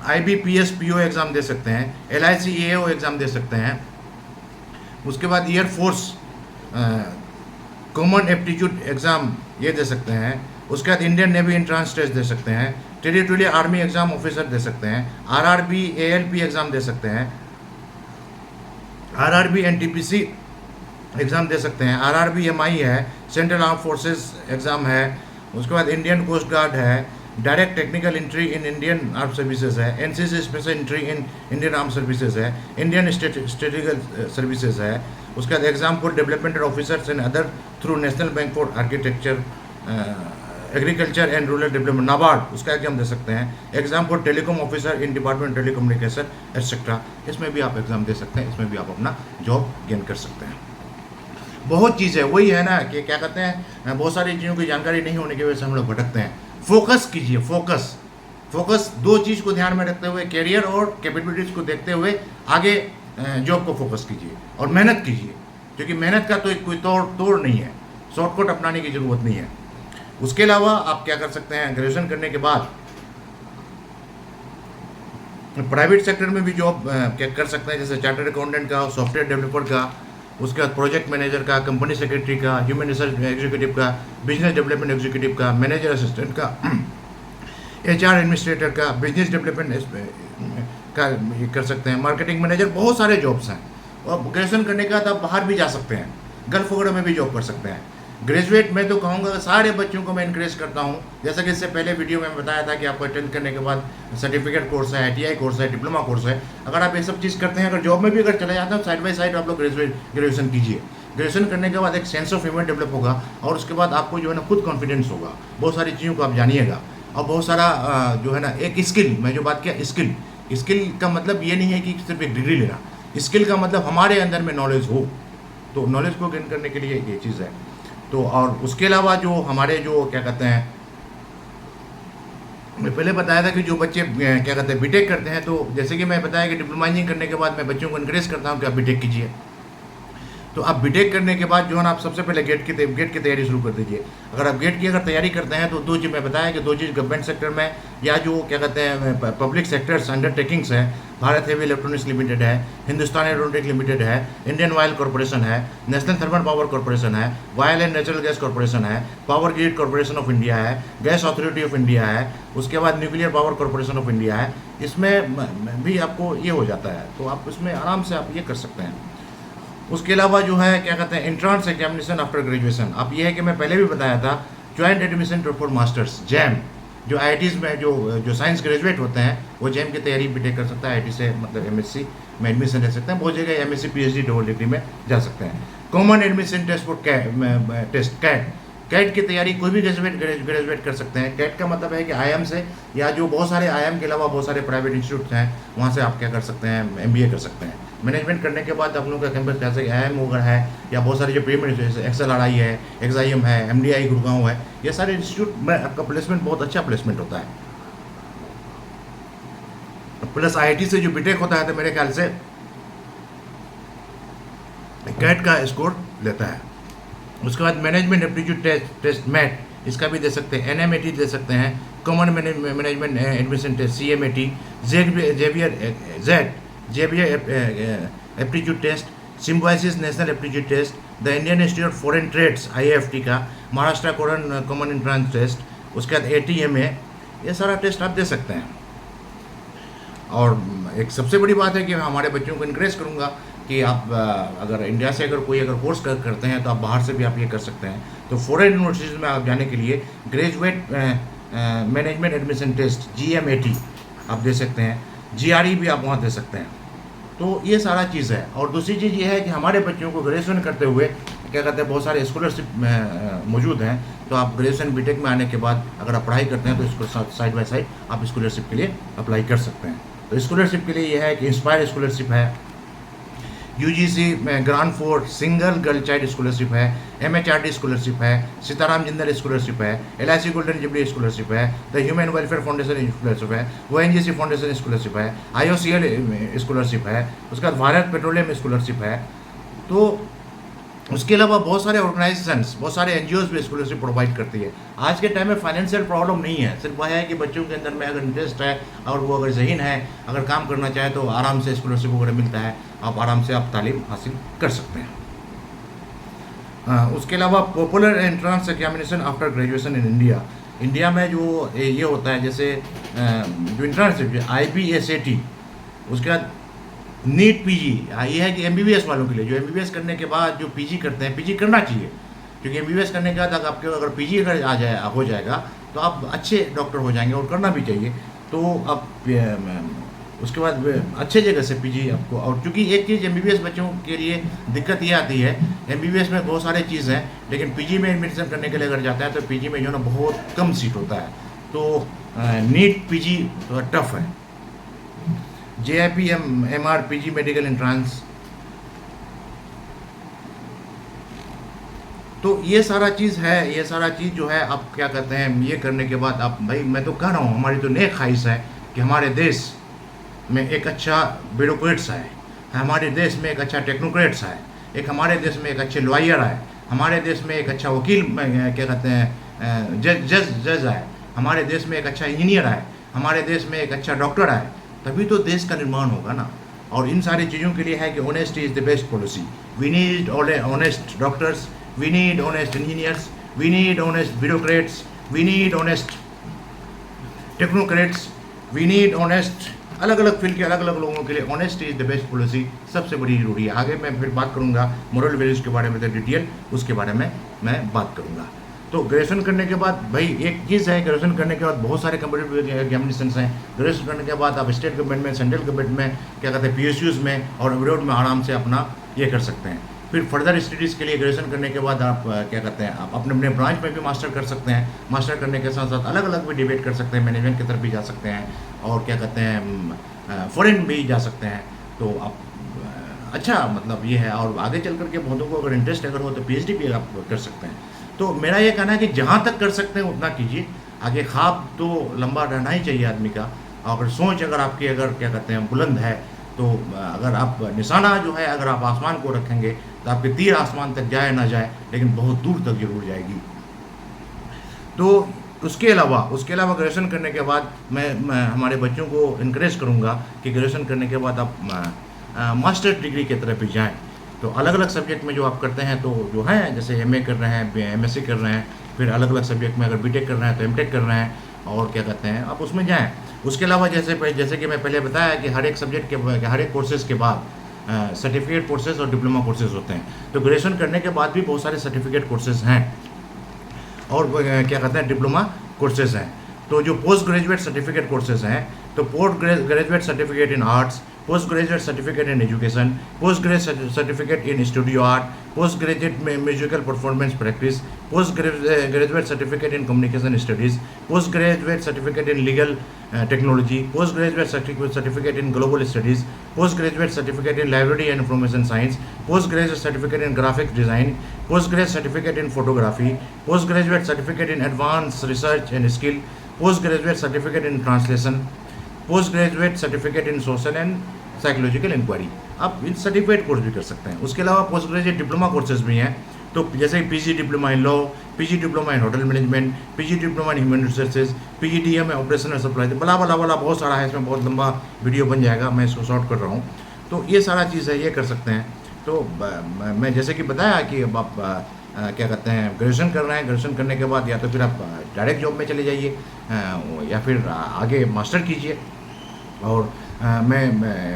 आईबीपीएस पीओ एग्ज़ाम दे सकते हैं, एलआईसी एओ एग्ज़ाम दे सकते हैं। उसके बाद एयरफोर्स कॉमन एप्टीट्यूड एग्ज़ाम ये दे सकते हैं। उसके बाद इंडियन नेवी एंट्रेंस टेस्ट दे सकते हैं, टेरिटोरियल आर्मी एग्ज़ाम ऑफिसर दे सकते हैं, आरआरबी एएलपी एग्ज़ाम दे सकते हैं, आरआरबी एनटीपीसी एग्ज़ाम दे सकते हैं, आरआरबी एमआई है, सेंट्रल आर्म फोर्सेस एग्ज़ाम है। उसके बाद इंडियन कोस्ट गार्ड है, direct technical entry in Indian arm services है, NCC special entry in Indian arm services है, इंडियन स्ट्रेटेजिकल सर्विसेज है। उसके बाद exam for development officers and other through national bank for architecture agriculture and rural development NABARD, उसका exam दे सकते हैं। Exam for telecom officer in department telecommunication etcetera, इसमें भी आप एग्जाम दे सकते हैं, इसमें भी आप अपना जॉब गेन कर सकते हैं। बहुत चीज़ है, वही है ना कि क्या कहते हैं, बहुत सारी चीज़ों की जानकारी नहीं होने की वजह से हम लोग भटकते हैं। फोकस कीजिए, फोकस दो चीज़ को ध्यान में रखते हुए, कैरियर और कैपेबिलिटीज़ को देखते हुए आगे जॉब को फोकस कीजिए और मेहनत कीजिए, क्योंकि मेहनत का तो कोई तोड़ नहीं है, शॉर्टकट अपनाने की ज़रूरत नहीं है। उसके अलावा आप क्या कर सकते हैं, ग्रेजुएशन करने के बाद प्राइवेट सेक्टर में भी जॉब क्या कर सकते हैं, जैसे चार्टर्ड अकाउंटेंट का, सॉफ्टवेयर डेवलपर का, उसके बाद प्रोजेक्ट मैनेजर का, कंपनी सेक्रेटरी का, ह्यूमन रिसोर्स एग्जीक्यूटिव का, बिजनेस डेवलपमेंट एग्जीक्यूटिव का, मैनेजर असिस्टेंट का, HR एडमिनिस्ट्रेटर का, बिजनेस डेवलपमेंट का ये कर सकते हैं, मार्केटिंग मैनेजर, बहुत सारे जॉब्स हैं। और ग्रेजुएशन करने के बाद आप बाहर भी जा सकते हैं, गल्फ वगैरह में भी जॉब कर सकते हैं। ग्रेजुएट मैं तो कहूँगा सारे बच्चों को मैं इनक्रेज करता हूँ, जैसा कि इससे पहले वीडियो में बताया था कि आपको 10th करने के बाद सर्टिफिकेट कोर्स है, ITI कोर्स है, डिप्लोमा कोर्स है। अगर आप ये सब चीज़ करते हैं, अगर जॉब में भी अगर चले जाते हैं, साइड बाई साइड आप लोग ग्रेजुएशन कीजिए। ग्रेजुएशन करने के बाद एक सेंस ऑफ ह्यूमर डेवलप होगा और उसके बाद आपको जो है ना खुद कॉन्फिडेंस होगा, बहुत सारी चीज़ों को आप जानिएगा। और बहुत सारा जो है ना एक स्किल, मैं जो बात किया स्किल का मतलब ये नहीं है कि सिर्फ एक डिग्री लेना, स्किल का मतलब हमारे अंदर में नॉलेज हो, तो नॉलेज को गेन करने के लिए ये चीज़ है। तो और उसके अलावा जो हमारे जो क्या कहते हैं, मैं पहले बताया था कि जो बच्चे क्या कहते हैं बीटेक करते हैं, तो जैसे कि मैं बताया कि डिप्लोमा इंजीनियरिंग करने के बाद मैं बच्चों को इनकरेज करता हूँ कि आप बीटेक कीजिए। तो आप बीटेक करने के बाद जो है ना आप सबसे पहले गेट की तैयारी शुरू कर दीजिए। अगर आप गेट की अगर तैयारी करते हैं तो दो चीज़ मैं बताया कि दो चीज़ गवर्नमेंट सेक्टर में या जो क्या कहते हैं पब्लिक सेक्टर्स अंडरटेकिंग्स है, भारत हेवी इलेक्ट्रॉनिक्स लिमिटेड है, हिंदुस्तान एरोनॉटिक लिमिटेड है, इंडियन ऑयल कॉर्पोरेशन है, नेशनल थर्मल पावर कॉर्पोरेशन है, oil and natural gas corporation है, power grid corporation of India है, गैस अथॉरिटी ऑफ इंडिया है, उसके बाद nuclear power corporation of India है। इसमें भी आपको ये हो जाता है, तो आप इसमें आराम से आप ये कर सकते हैं। उसके अलावा जो है क्या कहते हैं एंट्रांस एग्जामिनेशन आफ्टर ग्रेजुएशन, अब ये है कि मैं पहले भी बताया था joint admission for masters jam, जो IITs में जो साइंस ग्रेजुएट होते हैं वो जैम की तैयारी बीटेक कर सकता है, IIT से मतलब MSc में एडमिशन ले सकते हैं, बहुत जगह MSc PhD डबल डिग्री में जा सकते हैं। Common admission test for CAT की तैयारी कोई भी ग्रेजुएट कर सकते हैं। कैट का मतलब है कि IIM से या जो बहुत सारे IIM के अलावा बहुत सारे प्राइवेट इंस्टीट्यूट हैं वहाँ से आप क्या कर सकते हैं, MBA कर सकते हैं। मैनेजमेंट करने के बाद आप लोगों का कैंपस जैसे IIM वगैरह है या बहुत सारे जो पेमेंट जैसे XLRI है, XIM है, MDI गुड़गांव है, ये सारे इंस्टीट्यूट में आपका प्लेसमेंट बहुत अच्छा प्लेसमेंट होता है। प्लस IIT से जो बीटेक होता है तो मेरे ख्याल से कैट का स्कोर लेता है। उसके बाद मैनेजमेंट एप्टीट्यूड टेस्ट मैट, इसका भी दे सकते हैं, NMAT दे सकते हैं, common management admission test CMAT, Xavier aptitude test, Symbiosis national aptitude test, the Indian institute of foreign trades IIFT का, महाराष्ट्र कॉमन एंट्रेंस टेस्ट, उसके बाद ATMA, ये सारा टेस्ट आप दे सकते हैं। और एक सबसे बड़ी बात है कि मैं हमारे बच्चों को इनक्रेज करूँगा कि आप अगर इंडिया से अगर कोई अगर कोर्स करते हैं तो आप बाहर से भी आप ये कर सकते हैं। तो फॉरेन यूनिवर्सिटीज़ में आप जाने के लिए graduate management admission test GMAT आप दे सकते हैं, GRE भी आप वहाँ दे सकते हैं। तो ये सारा चीज़ है। और दूसरी चीज़ ये है कि हमारे बच्चों को ग्रेजुएशन करते हुए क्या कहते हैं बहुत सारे स्कॉलरशिप मौजूद हैं, तो आप ग्रेजुएशन बीटेक में आने के बाद अगर आप पढ़ाई करते हैं तो इसको साइड बाय साइड आप स्कॉलरशिप के लिए अप्लाई कर सकते हैं। तो स्कॉलरशिप के लिए ये है कि इंस्पायर स्कॉलरशिप है, UGC grant for single girl child scholarship है, MHRD स्कॉलरशिप है, सीताराम जिंदल स्कॉलरशिप है, LIC गोल्डन जुबली स्कॉलरशिप है, the human welfare foundation scholarship है, ONGC फाउंडेशन स्कॉलरशिप है, IOCL स्कॉलरशिप है, उसके बाद भारत पेट्रोलियम स्कॉलरशिप है। तो उसके अलावा बहुत सारे ऑर्गेनाइजेशंस, बहुत सारे NGOs भी स्कॉलरशिप प्रोवाइड करती है। आज के टाइम में फाइनेंशियल प्रॉब्लम नहीं है, सिर्फ वह है कि बच्चों के अंदर में अगर इंटरेस्ट है और वो अगर ज़हीन है, अगर काम करना चाहे तो आराम से स्कॉलरशिप वगैरह मिलता है, आप आराम से आप तालीम हासिल कर सकते हैं। उसके अलावा popular entrance examination after graduation in India में जो ये होता है जैसे जो इंट्रांस IBSAT, उसके बाद नीट PG, ये है कि MBBS वालों के लिए जो MBBS करने के बाद जो PG करते हैं, PG करना चाहिए, क्योंकि MBBS करने के बाद आपके अगर PG अगर हो जाएगा तो आप अच्छे डॉक्टर हो जाएंगे और करना भी चाहिए। तो अब उसके बाद अच्छे जगह से पीजी आपको। और क्योंकि एक चीज़ एमबीबीएस बच्चों के लिए दिक्कत ये आती है, एमबीबीएस में बहुत सारे चीज़ हैं, लेकिन पीजी में एडमिशन करने के लिए अगर जाता है तो पीजी में जो है ना बहुत कम सीट होता है, तो नीट पीजी टफ है। जेआईपी एमआर पीजी मेडिकल एंट्रांस, तो ये सारा चीज़ है, ये सारा चीज़ जो है आप क्या कहते हैं, ये करने के बाद आप भाई मैं तो कह रहा हूँ हमारी तो नेक ख्वाहिश है कि हमारे देश में एक अच्छा ब्यूरोक्रेट्स आए, हमारे देश में एक अच्छा टेक्नोक्रेट्स आए, एक हमारे देश में एक अच्छे लॉयर आए, हमारे देश में एक अच्छा वकील क्या कहते हैं जज आए, हमारे देश में एक अच्छा इंजीनियर आए, हमारे देश में एक अच्छा डॉक्टर आए, तभी तो देश का निर्माण होगा ना। और इन सारी चीज़ों के लिए है कि honesty is the best policy. We need honest doctors, we need honest engineers, we need honest bureaucrats, we need honest technocrats, we need honest अलग अलग फील्ड के अलग अलग लोगों के लिए honesty is the best policy सबसे बड़ी जरूरी है। आगे मैं फिर बात करूंगा मोरल वैल्यूज़ के बारे में, तो डिटेल उसके बारे में मैं बात करूंगा। तो ग्रेजुएशन करने के बाद भाई एक चीज़ है, ग्रेजुएशन करने के बाद बहुत सारे कम्पिटिटिव एग्जामिनेशंस हैं। ग्रेजुएशन करने के बाद आप स्टेट गवर्नमेंट में, सेंट्रल गवर्नमेंट में, क्या कहते हैं पीएसयूज़ में और अब्रॉड में आराम से अपना ये कर सकते हैं। फिर फर्दर स्टडीज़ के लिए ग्रेजुएशन करने के बाद आप क्या कहते हैं, आप अपने अपने ब्रांच में भी मास्टर कर सकते हैं। मास्टर करने के साथ साथ अलग अलग भी डिबेट कर सकते हैं, मैनेजमेंट की तरफ भी जा सकते हैं, और क्या कहते हैं फॉरेन भी जा सकते हैं। तो आप अच्छा मतलब ये है, और आगे चल करके बहुतों को अगर इंटरेस्ट अगर हो तो पीएचडी भी आप कर सकते हैं। तो मेरा ये कहना है कि जहाँ तक कर सकते हैं उतना कीजिए। आगे ख्वाब तो लंबा रहना ही चाहिए आदमी का, अगर सोच अगर आपकी अगर क्या कहते हैं बुलंद है, तो अगर आप निशाना जो है अगर आप आसमान को रखेंगे तो आपके तीर आसमान तक जाए ना जाए, लेकिन बहुत दूर तक जरूर जाएगी। तो उसके अलावा ग्रेजुएशन करने के बाद मैं हमारे बच्चों को इनक्रेज करूँगा कि ग्रेजुएशन करने के बाद आप मास्टर डिग्री की तरफ भी जाएँ। तो अलग अलग सब्जेक्ट में जो आप करते हैं, तो जो है जैसे एमए कर रहे हैं, एमएससी कर रहे हैं, फिर अलग अलग सब्जेक्ट में अगर बीटेक कर रहे हैं तो एमटेक कर रहे हैं, और क्या कहते हैं आप उसमें जाएँ। उसके अलावा जैसे कि मैं पहले बताया कि हर एक सब्जेक्ट के हर एक कोर्सेज के बाद सर्टिफिकेट कोर्सेज और डिप्लोमा कोर्सेज होते हैं। तो ग्रेजुएशन करने के बाद भी बहुत सारे सर्टिफिकेट कोर्सेज हैं और क्या कहते हैं डिप्लोमा कोर्सेज हैं। तो जो पोस्ट ग्रेजुएट सर्टिफिकेट कोर्सेज हैं, तो post graduate certificate in arts, post graduate certificate in education, post graduate certificate in studio art, post graduate musical performance practice, post graduate certificate in communication studies, post graduate certificate in legal technology, post graduate certificate in global studies, post graduate certificate in library and information science, post graduate certificate in graphics design, post graduate certificate in photography, post graduate certificate in advance research and skill, post graduate certificate in translation, post graduate certificate in social and psychological inquiry. आप इन certificate course भी कर सकते हैं। उसके अलावा post graduate diploma courses भी हैं, तो जैसे PG diploma in law, PG diploma in hotel management, PG diploma in human resources, PGDM में ऑपरेशनल सप्लाई, बला बहुत सारा है, इसमें बहुत लंबा वीडियो बन जाएगा, मैं इसको शॉर्ट कर रहा हूँ। तो ये सारा चीज़ है, ये कर सकते हैं। तो मैं जैसे कि बताया कि अब आप क्या कहते हैं ग्रेजुएशन कर रहे हैं, ग्रेजुएशन करने के बाद या तो फिर आप डायरेक्ट जॉब में चले जाइए या फिर आगे मास्टर कीजिए। और मैं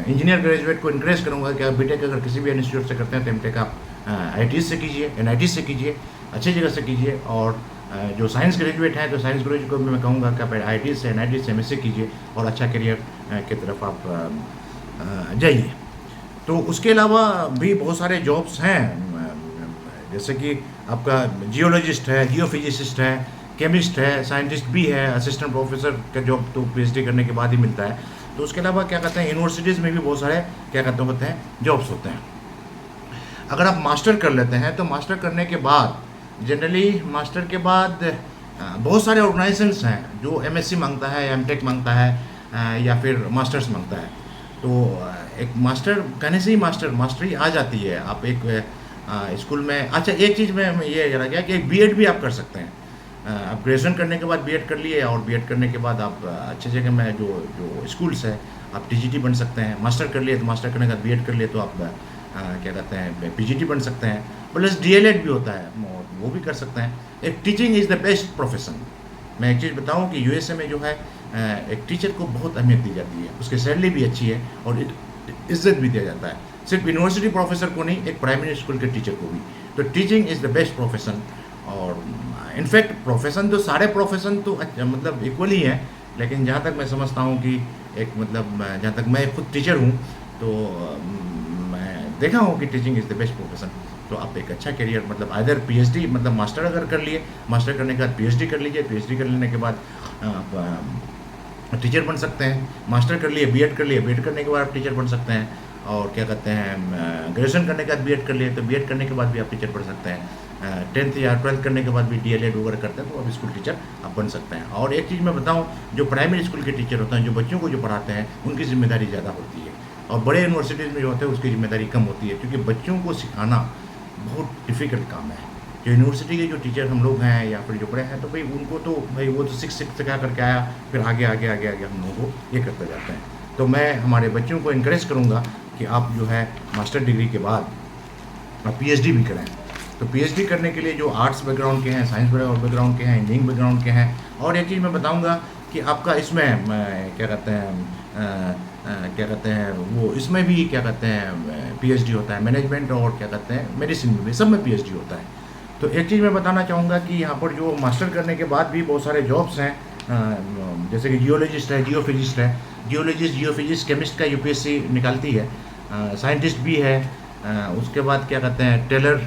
इंजीनियर ग्रेजुएट को इनक्रेज करूँगा कि आप बीटेक अगर किसी भी इंस्टीट्यूट से करते हैं तो एमटेक आप आईआईटी से कीजिए, एनआईटी से कीजिए, अच्छी जगह से कीजिए। और जो साइंस ग्रेजुएट हैं तो साइंस ग्रेजुएट को भी मैं कहूँगा कि आप आईआईटी से, एनआईटी से एमएससी कीजिए और अच्छा करियर की तरफ आप जाइए। तो उसके अलावा भी बहुत सारे जॉब्स हैं, जैसे कि आपका जियोलॉजिस्ट है, जियोफिजिसिस्ट है, केमिस्ट है, साइंटिस्ट भी है, असिस्टेंट प्रोफेसर का जॉब तो पीएचडी करने के बाद ही मिलता है। तो उसके अलावा क्या कहते हैं यूनिवर्सिटीज़ में भी बहुत सारे क्या कहते होते हैं जॉब्स होते हैं। अगर आप मास्टर कर लेते हैं तो मास्टर करने के बाद जनरली मास्टर के बाद बहुत सारे ऑर्गेनाइजेशंस हैं जो एमएससी मांगता है, एमटेक मांगता है या फिर मास्टर्स मांगता है। तो एक मास्टर कहने से ही मास्टरी आ जाती है। आप एक स्कूल में अच्छा एक चीज़ में ये रह गया कि एक बीएड भी आप कर सकते हैं। आप ग्रेजुएशन करने के बाद बीएड कर लिए और बीएड करने के बाद आप अच्छे जगह में जो स्कूल्स है आप टीजीटी बन सकते हैं। मास्टर कर लिए तो मास्टर करने के बाद बीएड कर लिए तो आप क्या कहते हैं पीजीटी बन सकते हैं। प्लस डीएलएड भी होता है, वो भी कर सकते हैं। एक teaching is the best profession. मैं एक चीज़ बताऊं कि यूएसए में जो है एक टीचर को बहुत अहमियत दी जाती है, उसकी सैलरी भी अच्छी है और इज्जत भी दिया जाता है, सिर्फ यूनिवर्सिटी प्रोफेसर को नहीं, एक प्राइमरी स्कूल के टीचर को भी। तो teaching is the best profession. और इनफैक्ट प्रोफेशन तो सारे प्रोफेशन तो मतलब इक्वल ही हैं, लेकिन जहाँ तक मैं समझता हूँ कि एक मतलब जहाँ तक मैं खुद टीचर हूँ तो मैं देखा हूँ कि teaching is the best profession. तो आप एक अच्छा करियर मतलब आइदर पीएचडी मतलब मास्टर अगर कर लिए, मास्टर करने के बाद पीएचडी कर लीजिए, पीएचडी कर लेने के बाद आप टीचर बन सकते हैं। मास्टर कर लिए, बीएड कर लिए, बीएड करने के बाद आप टीचर बन सकते हैं। और क्या कहते हैं ग्रेजुएशन करने के बाद बीएड कर लिए तो बीएड करने के बाद भी आप टीचर बन सकते हैं। 10th या 12th करने के बाद भी डीएलएड वगैरह करते हैं तो आप स्कूल टीचर आप बन सकते हैं। और एक चीज़ मैं बताऊं, जो प्राइमरी स्कूल के टीचर होते हैं, जो बच्चों को जो पढ़ाते हैं, उनकी जिम्मेदारी ज़्यादा होती है। और बड़े यूनिवर्सिटीज़ में जो होते हैं उसकी जिम्मेदारी कम होती है, क्योंकि बच्चों को सिखाना बहुत डिफ़िकल्ट काम है। जो यूनिवर्सिटी के जो टीचर हम लोग हैं या फिर जो बड़े हैं, तो भाई उनको तो भाई वो तो सिखा करके आया, फिर आगे आगे आगे आगे हम लोगों को ये करते जाते हैं। तो मैं हमारे बच्चों को इनकरेज करूँगा कि आप जो है मास्टर डिग्री के बाद आप पीएचडी भी करें। तो पीएचडी करने के लिए जो आर्ट्स बैकग्राउंड के हैं, साइंस बैकग्राउंड के हैं, इंजीनियरिंग बैकग्राउंड के हैं, और एक चीज़ मैं बताऊंगा कि आपका इसमें क्या कहते हैं वो इसमें भी क्या कहते हैं पीएचडी होता है, मैनेजमेंट और क्या कहते हैं मेडिसिन में भी, सब में पीएचडी होता है। तो एक चीज़ मैं बताना चाहूँगा कि यहाँ पर जो मास्टर करने के बाद भी बहुत सारे जॉब्स हैं, जैसे कि जियोलॉजिस्ट है, जियोफिजिस्ट है, जियोलॉजिस्ट जियोफिजिस्ट केमिस्ट का यूपीएससी निकालती है, साइंटिस्ट भी है, उसके बाद क्या कहते हैं टेलर,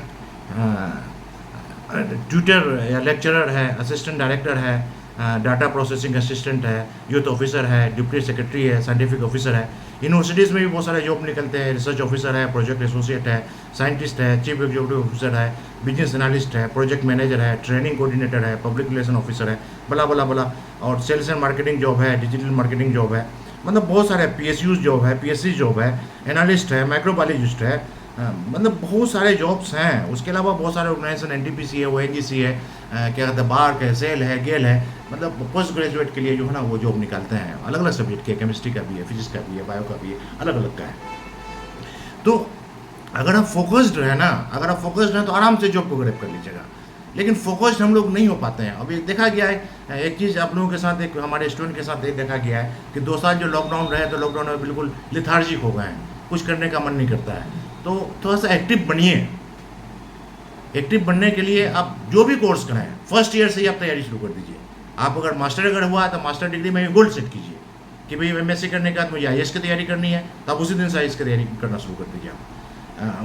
ट्यूटर या लेक्चरर है, असिस्टेंट डायरेक्टर है, डाटा प्रोसेसिंग असिस्टेंट है, यूथ ऑफिसर है, डिप्टी सेक्रेटरी है, साइंटिफिक ऑफिसर है। यूनिवर्सिटीज़ में भी बहुत सारे जॉब निकलते हैं, रिसर्च ऑफिसर है, प्रोजेक्ट एसोसिएट है, साइंटिस्ट है, चीफ एग्जीक्यूटिव ऑफिसर है, बिजनेस एनालिस्ट है, प्रोजेक्ट मैनेजर है, ट्रेनिंग कोऑर्डिनेटर है, पब्लिक रिलेशन ऑफिसर है, बला बला बला, और सेल्स एंड मार्केटिंग जॉब है, डिजिटल मार्केटिंग जॉब है, मतलब बहुत सारे पीएसयूज जॉब है, पीएससी जॉब है, एनालिस्ट है, माइक्रोबायोलॉजिस्ट है, मतलब बहुत सारे जॉब्स हैं। उसके अलावा बहुत सारे ऑर्गेनाइजेशन एनटीपीसी है, ओएनजीसी है, क्या कहते हैं बार्क है, सेल है, गेल है, मतलब पोस्ट ग्रेजुएट के लिए जो है ना वो जॉब निकालते हैं, अलग अलग सब्जेक्ट के, केमिस्ट्री का भी है, फिजिक्स का भी है, बायो का भी है, अलग अलग का है। तो अगर आप फोकस्ड है ना, अगर आप फोकस्ड हैं तो आराम से जॉब को ग्रैब कर लीजिएगा। लेकिन फोकस्ड हम लोग नहीं हो पाते हैं। अभी देखा गया है एक चीज़ आप लोगों के साथ, एक हमारे स्टूडेंट के साथ एक देखा गया है कि 2 साल जो लॉकडाउन रहे तो लॉकडाउन में बिल्कुल लिथार्जिक हो गए हैं, कुछ करने का मन नहीं करता है। तो थोड़ा सा एक्टिव बनिए। एक्टिव बनने के लिए आप जो भी कोर्स कराएं, फर्स्ट ईयर से ही आप तैयारी शुरू कर दीजिए। आप अगर मास्टर अगर हुआ तो मास्टर डिग्री में भी गोल सेट कीजिए कि भाई एमएससी करने के बाद मुझे आईएएस की तैयारी करनी है, तो आप उसी दिन से आईएएस की तैयारी करना शुरू कर दीजिए। आप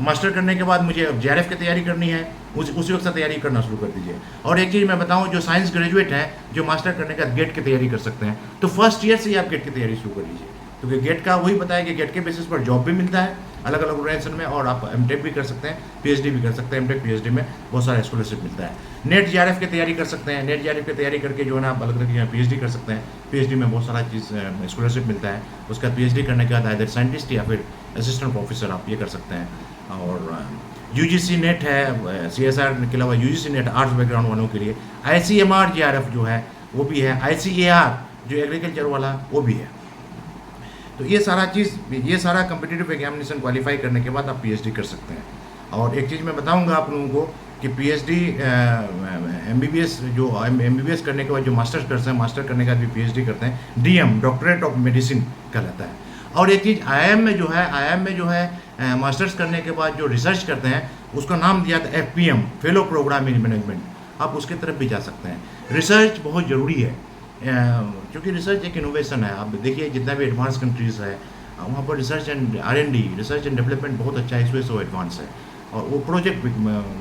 मास्टर करने के बाद मुझे जेआरएफ की तैयारी करनी है, उसी वक्त से तैयारी करना शुरू कर दीजिए। और एक चीज़ मैं बताऊं, जो साइंस ग्रेजुएट हैं जो मास्टर करने के बाद गेट की तैयारी कर सकते हैं, तो फर्स्ट ईयर से ही आप गेट की तैयारी शुरू कर लीजिए, क्योंकि गेट का वही बताया कि गेट के बेसिस पर जॉब भी मिलता है अलग अलग ऑर्गेनाइजेशन में, और आप एमटेक भी कर सकते हैं, पीएचडी भी कर सकते हैं। एमटेक पीएचडी में बहुत सारा स्कॉलरशिप मिलता है। नेट जेआरएफ की तैयारी कर सकते हैं, नेट जेआरएफ की तैयारी करके जो है ना आप अलग अलग पीएचडी कर सकते हैं। पीएचडी में बहुत सारा चीज़ स्कॉलरशिप मिलता है। उसका पीएचडी करने के बाद आइदर साइंटिस्ट या फिर असिस्टेंट प्रोफेसर आप ये कर सकते हैं। और यूजीसी नेट है, सीएसआर के अलावा यूजीसी नेट आर्ट्स बैकग्राउंड वालों के लिए, आईसीएमआर जेआरएफ जो है वो भी है, आईसीएआर जो एग्रीकल्चर वाला वो भी है। तो ये सारा चीज़, ये सारा कम्पिटिटिव एग्जामिनेशन क्वालिफाई करने के बाद आप पीएचडी कर सकते हैं। और एक चीज़ मैं बताऊंगा आप लोगों को कि पीएचडी एमबीबीएस जो एमबीबीएस करने के बाद जो मास्टर्स करते हैं, मास्टर करने के बाद भी पीएचडी करते हैं, डीएम डॉक्टरेट ऑफ मेडिसिन कहलाता है। और एक चीज़ आईआईएम में जो है मास्टर्स करने के बाद जो रिसर्च करते हैं उसका नाम दिया था FPM, fellow program in management. आप उसकी तरफ भी जा सकते हैं। रिसर्च बहुत ज़रूरी है, क्योंकि रिसर्च एक इनोवेशन है। आप देखिए जितना भी एडवांस कंट्रीज़ है वहाँ पर research and R&D, research and development बहुत अच्छा है, इस वजह से वो एडवांस है। और वो प्रोजेक्ट भी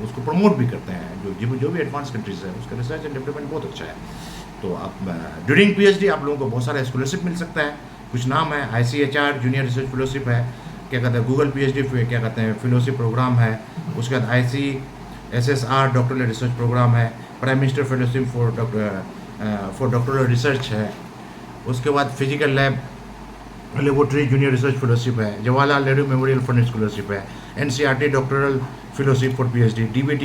उसको प्रमोट भी करते हैं, जो भी एडवांस कंट्रीज़ है उसका रिसर्च एंड डेवलपमेंट बहुत अच्छा है। तो आप ड्यूरिंग पीएचडी आप लोगों को बहुत सारा स्कॉलरशिप मिल सकता है। कुछ नाम है, ICHR जूनियर रिसर्च फेलोशिप है, क्या कहते हैं गूगल पीएचडी क्या कहते हैं फेलोशिप प्रोग्राम है। उसके बाद ICSSR डॉक्टरल रिसर्च प्रोग्राम है, prime minister fellowship for doctoral research है। उसके बाद physical lab laboratory junior research fellowship है, Jawaharlal Nehru memorial fund scholarship है, NCERT doctoral fellowship for PhD, DBT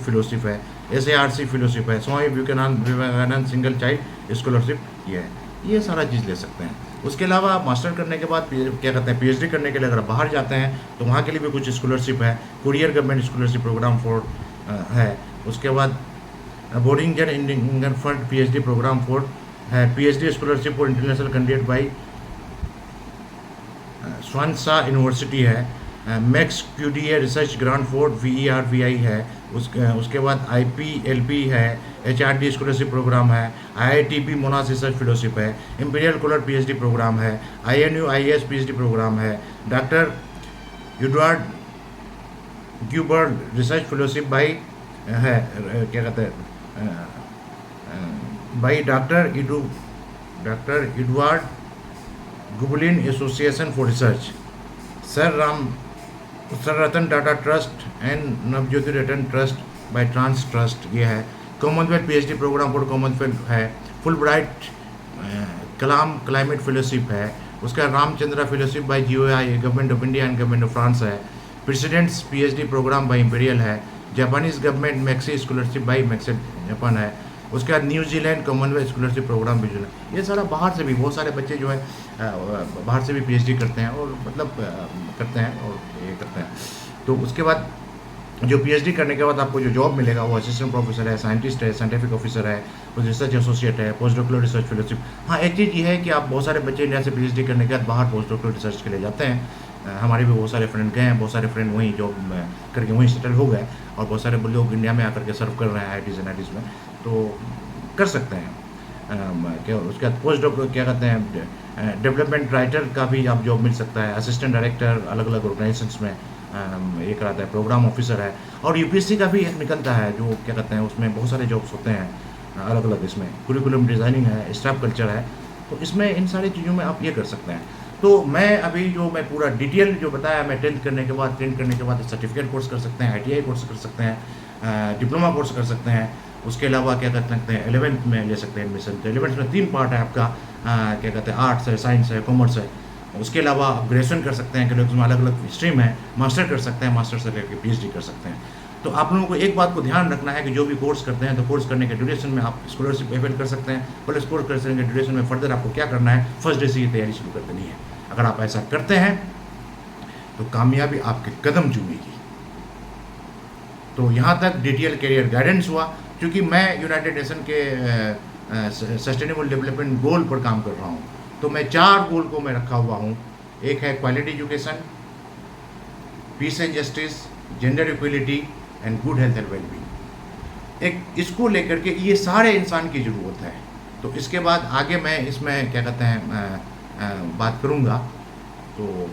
fellowship है, SARC फेलोशिप है, Swami Vivekananda single child scholarship ये है। ये सारा चीज़ ले सकते हैं। उसके अलावा आप मास्टर करने के बाद क्या कहते हैं PhD करने के लिए अगर बाहर जाते हैं तो वहाँ के लिए भी कुछ स्कॉलरशिप है। Courier government scholarship programme for है। उसके बाद Boehringer Indian fund PhD programme for है, PhD scholarship for international candidate by Swansea University है। Max QDA research grant for VERVI है, उसके बाद IPLP है, HRD स्कॉलरशिप प्रोग्राम है, IITB मोनास रिसर्च फेलोशिप है, इंपीरियल कॉलर PhD प्रोग्राम है, INU IAS PhD programme है, डॉक्टर एडवर्ड ग्यूबर्ड रिसर्च फेलोशिप बाई है, क्या कहते हैं, बाई डॉक्टर एडवर्ड गुबलिन association for research, sir Ratan Tata trust and Navjyoti Ratan trust by trans trust, ये है। Commonwealth PhD programme for Commonwealth है, Fulbright Kalam climate fellowship है, उसका Ramachandra fellowship by GOI government of India and government of France है, president's PhD programme by Imperial है, Japanese government MEXT scholarship by MEXT Japan है, उसके बाद New Zealand Commonwealth scholarship programme भी जो है, ये सारा बाहर से भी बहुत सारे बच्चे जो है बाहर से भी PhD करते हैं और मतलब करते हैं और ये करते हैं। तो उसके बाद जो PhD करने के बाद आपको जो जॉब मिलेगा वो असिस्टेंट प्रोफेसर है, साइंटिस्ट है, साइंटिफिक ऑफिसर है, कुछ रिसर्च एसोसिएट है, पोस्ट डॉक्टरल रिसर्च फेलोशिप। हाँ, एक चीज़ ये है कि आप बहुत सारे बच्चे इंडिया से PhD करने के बाद बाहर पोस्ट डॉक्टरल रिसर्च के लिए जाते हैं। हमारे भी बहुत सारे फ्रेंड गए हैं, बहुत सारे फ्रेंड वहीं जॉब करके वहीं सेटल हो गए और बहुत सारे लोग इंडिया में आकर के सर्व कर रहे हैं IITs NITs में, तो कर सकते हैं। क्या उसके बाद पोस्ट डॉक्टर क्या कहते हैं, डेवलपमेंट राइटर का भी आप जॉब मिल सकता है, असिस्टेंट डायरेक्टर अलग अलग ऑर्गेनाइजेशंस में ये कराता है, प्रोग्राम ऑफिसर है, और UPSC का भी एक निकलता है जो क्या कहते हैं उसमें बहुत सारे जॉब्स होते हैं अलग अलग, इसमें कुरिकुलम डिज़ाइनिंग है, स्टाफ कल्चर है, तो इसमें इन सारी चीज़ों में आप ये कर सकते हैं। तो मैं अभी जो मैं पूरा डिटेल जो बताया, मैं 10th करने के बाद सर्टिफिकेट कोर्स कर सकते हैं, ITI कोर्स कर सकते हैं, डिप्लोमा कोर्स कर सकते हैं, उसके अलावा क्या कर सकते हैं 11th में ले सकते हैं एडमिशन। तो 11th में 3 पार्ट है आपका, क्या कहते हैं आर्ट्स है, साइंस है, कॉमर्स है। उसके अलावा आप ग्रेजुएशन कर सकते हैं, उसमें अलग अलग स्ट्रीम है, मास्टर कर सकते हैं, मास्टर से लेकर PhD कर सकते हैं। तो आप लोगों को एक बात को ध्यान रखना है कि जो भी कोर्स करते हैं तो कोर्स करने के ड्यूरेशन में आप स्कॉलरशिप अवेल कर सकते हैं, प्लस कोर्स करने के ड्यूरेशन में फर्दर आपको क्या करना है, फर्स्ट डे से ये तैयारी शुरू कर देनी है। अगर आप ऐसा करते हैं तो कामयाबी आपके कदम चूमेगी। तो यहाँ तक डिटेल करियर गाइडेंस हुआ, क्योंकि मैं यूनाइटेड नेशन के सस्टेनेबल डेवलपमेंट गोल पर काम कर रहा हूँ, तो मैं 4 गोल को मैं रखा हुआ हूँ। एक है quality education, peace and justice, gender equality and good health and wellbeing. एक इसको लेकर के ये सारे इंसान की ज़रूरत है। तो इसके बाद आगे मैं इसमें क्या कहते हैं बात करूँगा। तो